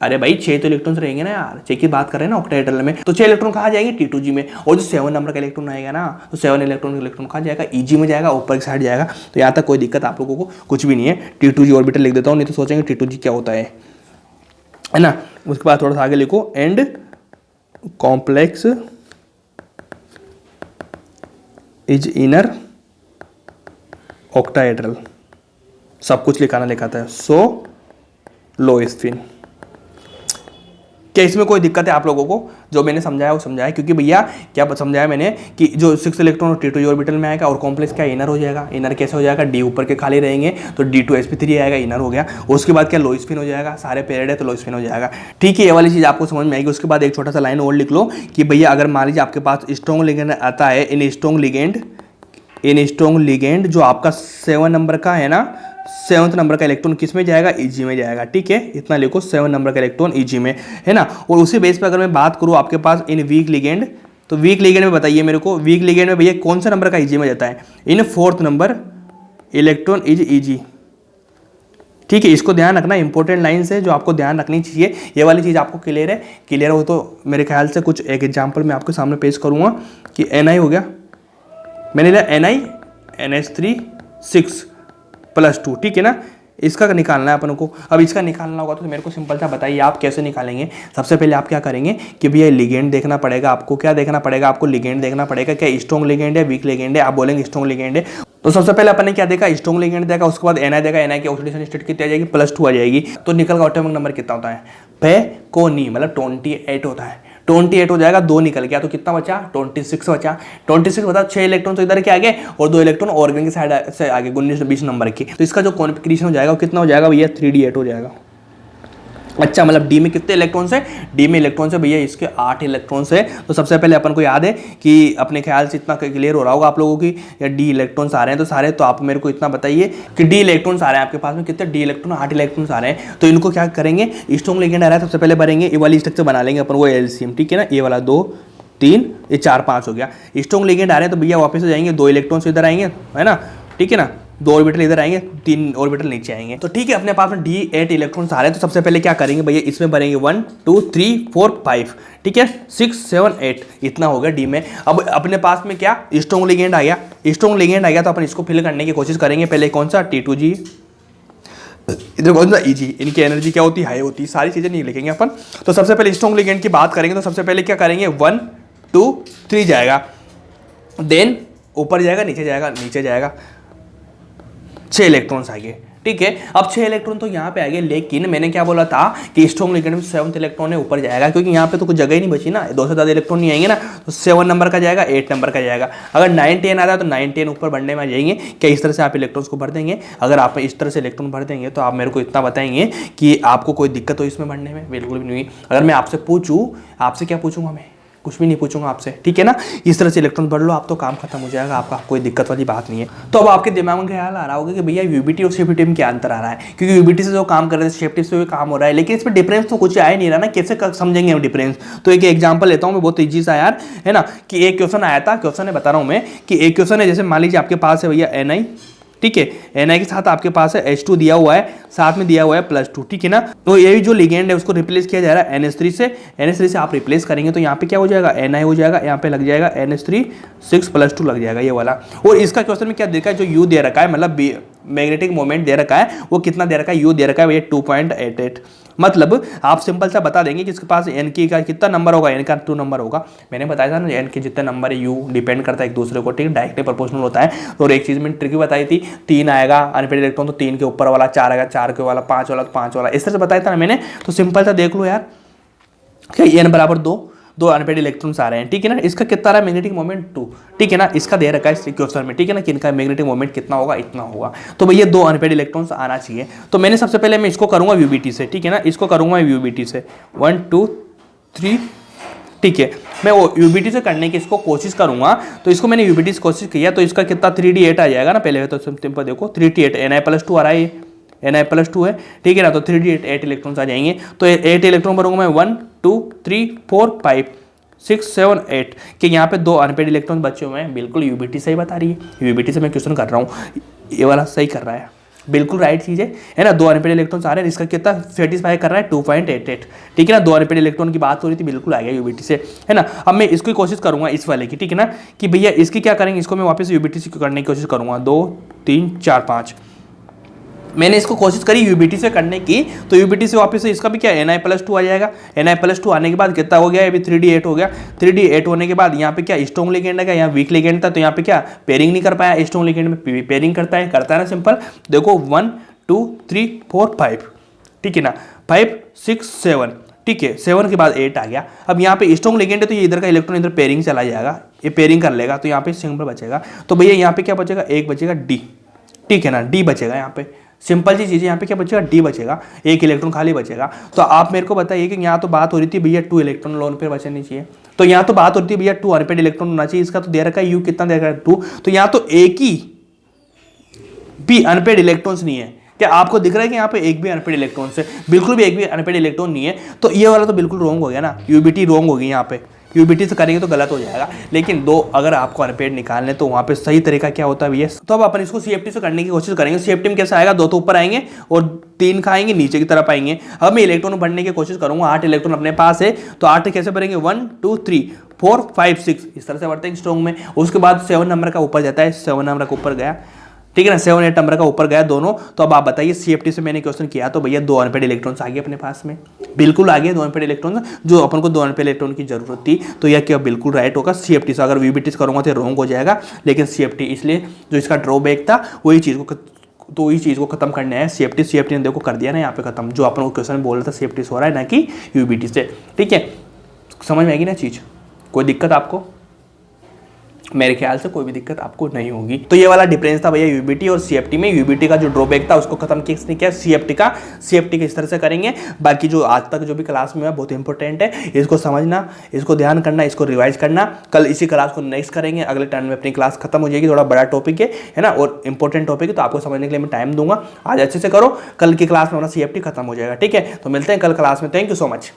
अरे भाई 6 तो इलेक्ट्रॉन्स रहेंगे ना यार, 6 की बात कर रहे हैं ना ऑक्टाहेड्रल में। तो 6 इलेक्ट्रॉन कहाँ जाएंगे, T2G में। और जो 7 नंबर का इलेक्ट्रॉन आएगा ना, तो 7 इलेक्ट्रॉन कहाँ जाएगा, EG में जाएगा, ऊपर की साइड जाएगा। तो यहाँ तक कोई दिक्कत आप लोगों को कुछ भी नहीं है। T2G ऑर्बिटल लिख देता हूँ, नहीं तो सोचेंगे T2G क्या होता है ना। उसके बाद थोड़ा सा आगे लिखो, and complex is inner octahedral, सब कुछ लिखाता है। सो लो स्पिन, क्या इसमें कोई दिक्कत है आप लोगों को, जो मैंने समझाया वो समझाया। क्योंकि भैया क्या समझाया मैंने कि जो 6 इलेक्ट्रॉन और T2G ऑर्बिटल में आएगा और कॉम्प्लेक्स क्या इनर हो जाएगा। इनर कैसे हो जाएगा, D ऊपर के खाली रहेंगे तो D2 sp3 आएगा, इनर हो गया। उसके बाद क्या लो स्पिन हो जाएगा, सारे पेयर्ड है तो लो स्पिन हो जाएगा, ठीक है। ये वाली चीज़ आपको समझ में आएगी। उसके बाद एक छोटा सा लाइन और लिख लो कि भैया अगर मान लीजिए आपके पास स्ट्रॉन्ग लिगेंड आता है, इन स्ट्रॉन्ग लिगेंड जो आपका 7 नंबर का है ना, 7th नंबर का इलेक्ट्रॉन किस में जाएगा, Eg में जाएगा, ठीक है, इतना लिखो 7 नंबर का इलेक्ट्रॉन Eg में, है ना। और उसी बेस पे अगर मैं बात करूँ आपके पास इन वीक लिगेंड, तो वीक लिगेंड में बताइए मेरे को, वीक लिगेंड में भैया कौन सा नंबर का Eg में जाता है, इन 4th number electron is Eg, ठीक है। इसको ध्यान रखना, इंपॉर्टेंट लाइन्स है जो आपको ध्यान रखनी चाहिए। ये वाली चीज़ आपको क्लियर है, क्लियर हो तो मेरे ख्याल से कुछ एक एग्जांपल मैं आपके सामने पेश करूँगा कि Ni हो गया, मैंने लिया Ni NH3 6+2, ठीक है ना। इसका निकालना है अपन को। अब इसका निकालना होगा तो मेरे को सिंपल सा बताइए आप कैसे निकालेंगे। सबसे पहले आप क्या करेंगे कि भैया लिगेंड देखना पड़ेगा आपको, क्या देखना पड़ेगा आपको, लिगेंड देखना पड़ेगा, क्या स्ट्रॉन्ग लिगेंड है वीक लिगेंड है। आप बोलेंगे स्ट्रॉन्ग लिगेंड है, तो सबसे पहले अपन ने क्या देखा, स्ट्रॉन्ग लिगेंड देखा, उसके बाद Ni देखा, Ni की ऑक्सीडेशन स्टेट कितनी आ जाएगी, +2 आ जाएगी। तो निकल का एटॉमिक नंबर कितना होता है, पेकोनी, मतलब 28 होता है। 28 हो जाएगा, 2 निकल गया तो कितना बचा, 26 बचा। 26 बता, 6 इलेक्ट्रॉन तो इधर के आगे और 2 इलेक्ट्रॉन ऑर्गन की साइड से आगे 19-20 नंबर की। तो इसका जो कॉन्फिगरेशन हो जाएगा वो कितना हो जाएगा भैया, 3d8 हो जाएगा। अच्छा, मतलब डी में कितने इलेक्ट्रॉन्स है, डी में इलेक्ट्रॉन्स है भैया इसके 8 इलेक्ट्रॉन्स है। तो सबसे पहले अपन को याद है कि अपने ख्याल से इतना क्लियर हो रहा होगा आप लोगों की, या डी इलेक्ट्रॉन्स आ रहे हैं तो सारे, तो आप मेरे को इतना बताइए कि डी इलेक्ट्रॉन्स आ रहे हैं आपके पास में, कितने डी इलेक्ट्रॉन, 8 इलेक्ट्रॉन्स आ रहे हैं। तो इनको क्या करेंगे, स्ट्रॉन्ग लिगेंड आ रहा है सबसे पहले भरेंगे, ये वाली स्ट्रक्चर बना लेंगे अपन, वो एलसीएम, ठीक है ना। ये वाला 2 3 ये 4 5 हो गया। स्ट्रॉन्ग लिगेंड आ रहे हैं तो भैया वापस से जाएंगे, 2 इलेक्ट्रॉन्स इधर आएंगे, है ना, ठीक है ना, 2 ऑर्बिटल इधर आएंगे, 3 ऑर्बिटल नीचे आएंगे। तो ठीक है, अपने पास में D8 इलेक्ट्रॉन्स आ रहे हैं। तो सबसे पहले क्या करेंगे भैया, इसमें भरेंगे 1 2 3 4 5, ठीक है, 6 7 8, इतना हो गया डी में। अब अपने पास में क्या, स्ट्रॉन्ग लिगेंड आ गया, स्ट्रॉन्ग लिगेंड आ गया तो अपन इसको फिल करने की कोशिश करेंगे। पहले कौन सा, T2G, इधर कौन सा Eg, इनकी एनर्जी क्या होती है, हाई होती है, सारी चीजें नहीं लिखेंगे अपन। तो सबसे पहले स्ट्रॉन्ग लिगेंड की बात करेंगे तो सबसे पहले क्या करेंगे, 1 2 3 जाएगा, देन ऊपर जाएगा, नीचे जाएगा, नीचे जाएगा, 6 इलेक्ट्रॉन्स आएंगे, ठीक है। अब 6 इलेक्ट्रॉन तो यहाँ पे आ गए, लेकिन मैंने क्या बोला था कि स्ट्रॉन्ग लिगेंड में 7th इलेक्ट्रॉन है ऊपर जाएगा, क्योंकि यहाँ पे तो कुछ जगह ही नहीं बची ना, 2 से ज़्यादा इलेक्ट्रॉन नहीं आएंगे ना। तो 7 नंबर का जाएगा, 8 नंबर का जाएगा। अगर 9 10 आता है तो 9 10 ऊपर बढ़ने में आ जाएंगे। क्या इस तरह से आप इलेक्ट्रॉन्स को भर देंगे? अगर आप इस तरह से इलेक्ट्रॉन भर देंगे तो आप मेरे को इतना बताएंगे कि आपको कोई दिक्कत हो इसमें भरने में? बिल्कुल भी नहीं। अगर मैं आपसे पूछूँ, आपसे क्या पूछूंगा मैं? कुछ भी नहीं पूछूंगा आपसे, ठीक है ना। इस तरह से इलेक्ट्रॉन भर लो आप, तो काम खत्म हो जाएगा आपका, कोई दिक्कत वाली बात नहीं है। तो अब आपके दिमाग में ख्याल आ रहा होगा कि भैया यूबीटी और सेफ्टी में क्या अंतर आ रहा है, क्योंकि यूबीटी से जो काम कर रहे हैं सेफ्टी से भी काम हो रहा है, लेकिन इसमें डिफरेंस तो कुछ आ ही नहीं रहा ना, कैसे समझेंगे हम डिफरेंस? तो एक एग्जाम्पल लेता हूँ मैं, बहुत ईजी सा यार, है ना, कि एक क्वेश्चन आया था, क्वेश्चन है बता रहा हूँ मैं, कि एक क्वेश्चन है, जैसे मान लीजिए आपके पास है भैया Ni, ठीक है, Ni के साथ आपके पास है H2 दिया हुआ है, साथ में दिया हुआ है +2, ठीक है ना। तो ये जो लिगेंड है उसको रिप्लेस किया जा रहा है NH3 से, NH3 से आप रिप्लेस करेंगे तो यहाँ पे क्या हो जाएगा, Ni हो जाएगा, यहाँ पे लग जाएगा NH3 6+2 लग जाएगा ये वाला। और इसका क्वेश्चन में क्या देखा है, जो U दे रखा है, मतलब मैग्नेटिक मोमेंट दे रखा है, वो कितना दे रखा है, U दे रखा है भैया 2.88। मतलब आप सिंपल सा बता देंगे कि इसके पास N की का कितना नंबर होगा, N का 2 नंबर होगा। मैंने बताया था ना, N के जितने नंबर है U डिपेंड करता है एक दूसरे को, ठीक है, डायरेक्टली प्रोपोर्शनल होता है। और एक चीज़ मैंने ट्रिक बताई थी, 3 आएगा अनपेड इलेक्ट्रॉन तो 3 के ऊपर वाला, 4 आएगा 4 के वाला, 5 वाला तो 5 वाला, इस तरह से बताया था ना मैंने। तो सिंपल सा देख लो यार, क्या N बराबर 2 अनपेड इलेक्ट्रॉन्स आ रहे हैं, ठीक है ना। इसका कितना रहा है, मैग्नेटिक मोमेंट 2, ठीक है ना। इसका दे रखा है इस क्वेश्चन में, ठीक है ना, कि इनका मैग्नेटिक मोमेंट कितना होगा, इतना होगा। तो भैया 2 अनपेड इलेक्ट्रॉन्स आना चाहिए। तो मैंने सबसे पहले मैं इसको करूंगा यूबीटी से, ठीक है ना, इसको करूंगा यूबीटी से 1 2 3, ठीक है। मैं वो यूबीटी से करने की इसको कोशिश करूंगा। तो इसको मैंने यूबीटी से कोशिश किया तो इसका कितना 3d8 आ जाएगा ना। पहले तो सिंपल देखो 3d8, Ni+2 आ रहा है, Ni+2 है, ठीक है ना। तो 3d8 8 इलेक्ट्रॉन्स आ जाएंगे। तो 8 इलेक्ट्रॉन भरूंगा मैं, 1 2 3 4 5 6 7 8, कि यहाँ पे 2 अनपेड इलेक्ट्रॉन बचे हुए हैं। बिल्कुल यूबीटी सही बता रही है, यूबीटी से मैं क्वेश्चन कर रहा हूँ, ये वाला सही कर रहा है, बिल्कुल राइट चीज़ है ना। 2 अनपेड इलेक्ट्रॉन्स आ रहे हैं, इसका कितना सेटिस्फाई कर रहा है 2.88, ठीक है ना। 2 अनपेड इलेक्ट्रॉन की बात हो रही थी, बिल्कुल आ गया यूबीटी से, है ना। अब मैं इसकी कोशिश करूंगा इस वाले की, ठीक है ना, कि भैया इसकी क्या करेंगे, इसको मैं वापस यूबीटी से करने की कोशिश करूंगा। 2 3 4 5 मैंने इसको कोशिश करी यूबीटी से करने की, तो यूबीटी से वापस से इसका भी क्या Ni+2 आ जाएगा। Ni+2 आने के बाद कितना हो गया, अभी 3d8 हो गया। 3d8 होने के बाद यहाँ पे क्या स्ट्रॉन्ग लिगेंड है, यहाँ वीक लिगेंड था, तो यहाँ पे क्या पेयरिंग नहीं कर पाया। स्ट्रॉन्ग लिगेंड में पेयरिंग करता है ना, सिंपल देखो 1 2 3 4 5, ठीक है ना, 5 6 7, ठीक है, 7 के बाद 8 आ गया। अब यहाँ पे स्ट्रॉन्ग लिगेंड है तो ये इधर का इलेक्ट्रॉन इधर पेयरिंग चला जाएगा, ये पेयरिंग कर लेगा, तो यहाँ पे सिंपल बचेगा। तो भैया यहाँ पे क्या बचेगा, एक बचेगा डी, ठीक है ना, डी बचेगा यहाँ पे। सिंपल सी चीज़, यहाँ पे क्या बचेगा, डी बचेगा, एक इलेक्ट्रॉन खाली बचेगा। तो आप मेरे को बताइए कि यहाँ तो बात हो रही थी भैया 2 इलेक्ट्रॉन लोन पे बचने चाहिए, तो यहाँ तो बात हो रही थी भैया 2 अनपेड इलेक्ट्रॉन होना चाहिए। इसका तो दे रखा है यू कितना दे रखा है 2, तो यहाँ तो एक ही भी अनपेड इलेक्ट्रॉन्स नहीं है, क्या आपको दिख रहा है कि यहाँ पे एक भी अनपेड इलेक्ट्रॉन से, बिल्कुल भी एक भी अनपेड इलेक्ट्रॉन नहीं है, तो ये वाला तो बिल्कुल रॉन्ग हो गया ना, यूबीटी रॉन्ग होगी यहाँ पे, यूबीटी से करेंगे तो गलत हो जाएगा। लेकिन दो अगर आपको अनपेड निकालने तो वहाँ पे सही तरीका क्या होता है भैया, तो अब अपन इसको सीएफटी से करने की कोशिश करेंगे। सीएफटी में कैसा आएगा, 2 तो ऊपर आएंगे और 3 खाएंगे नीचे की तरफ आएंगे। अब मैं इलेक्ट्रॉन भरने की कोशिश करूंगा, 8 इलेक्ट्रॉन अपने पास है, तो 8 कैसे भरेंगे, 1 2 3 4 5 6 इस तरह से बढ़ते हैं स्ट्रॉन्ग में। उसके बाद 7 नंबर का ऊपर जाता है, 7 नंबर का ऊपर गया, ठीक है ना, 7 8 नंबर का ऊपर गया दोनों। तो अब आप बताइए सीएफटी से मैंने क्वेश्चन किया तो भैया 2 अनपेड इलेक्ट्रॉन्स आ गए अपने पास में, बिल्कुल आ गए 2 अनपेड इलेक्ट्रॉन्स, जो अपन को 2 अनपेड इलेक्ट्रॉन की जरूरत थी। तो यह क्या बिल्कुल राइट होगा सीएफटी से। अगर वीबीटी से करूंगा तो रॉन्ग हो जाएगा, लेकिन सीएफटी, इसलिए जो इसका ड्रॉबैक था वही चीज़ को, तो वही चीज़ को खत्म करना है सीएफटी ने देखो कर दिया ना यहाँ पे खत्म, जो अपन को क्वेश्चन बोल रहा था सीएफटी से हो रहा है ना कि यूबीटी से। ठीक है, समझ में आएगी ना चीज़, कोई दिक्कत आपको, मेरे ख्याल से कोई भी दिक्कत आपको नहीं होगी। तो ये वाला डिफरेंस था भैया यूबीटी और सीएफटी में। यूबीटी का जो ड्रॉबैक था उसको खत्म किसने किया, सीएफटी का। सीएफटी किस तरह से करेंगे, बाकी जो आज तक जो भी क्लास में है बहुत इंपॉर्टेंट है, इसको समझना, इसको ध्यान करना, इसको रिवाइज करना। कल इसी क्लास को नेक्स्ट करेंगे, अगले टर्न में अपनी क्लास खत्म हो जाएगी। थोड़ा बड़ा टॉपिक है ना, और इंपॉर्टेंट टॉपिक है, तो आपको समझने के लिए मैं टाइम दूंगा। आज अच्छे से करो, कल की क्लास में अपना सीएफटी खत्म हो जाएगा। ठीक है, तो मिलते हैं कल क्लास में। Thank you so much.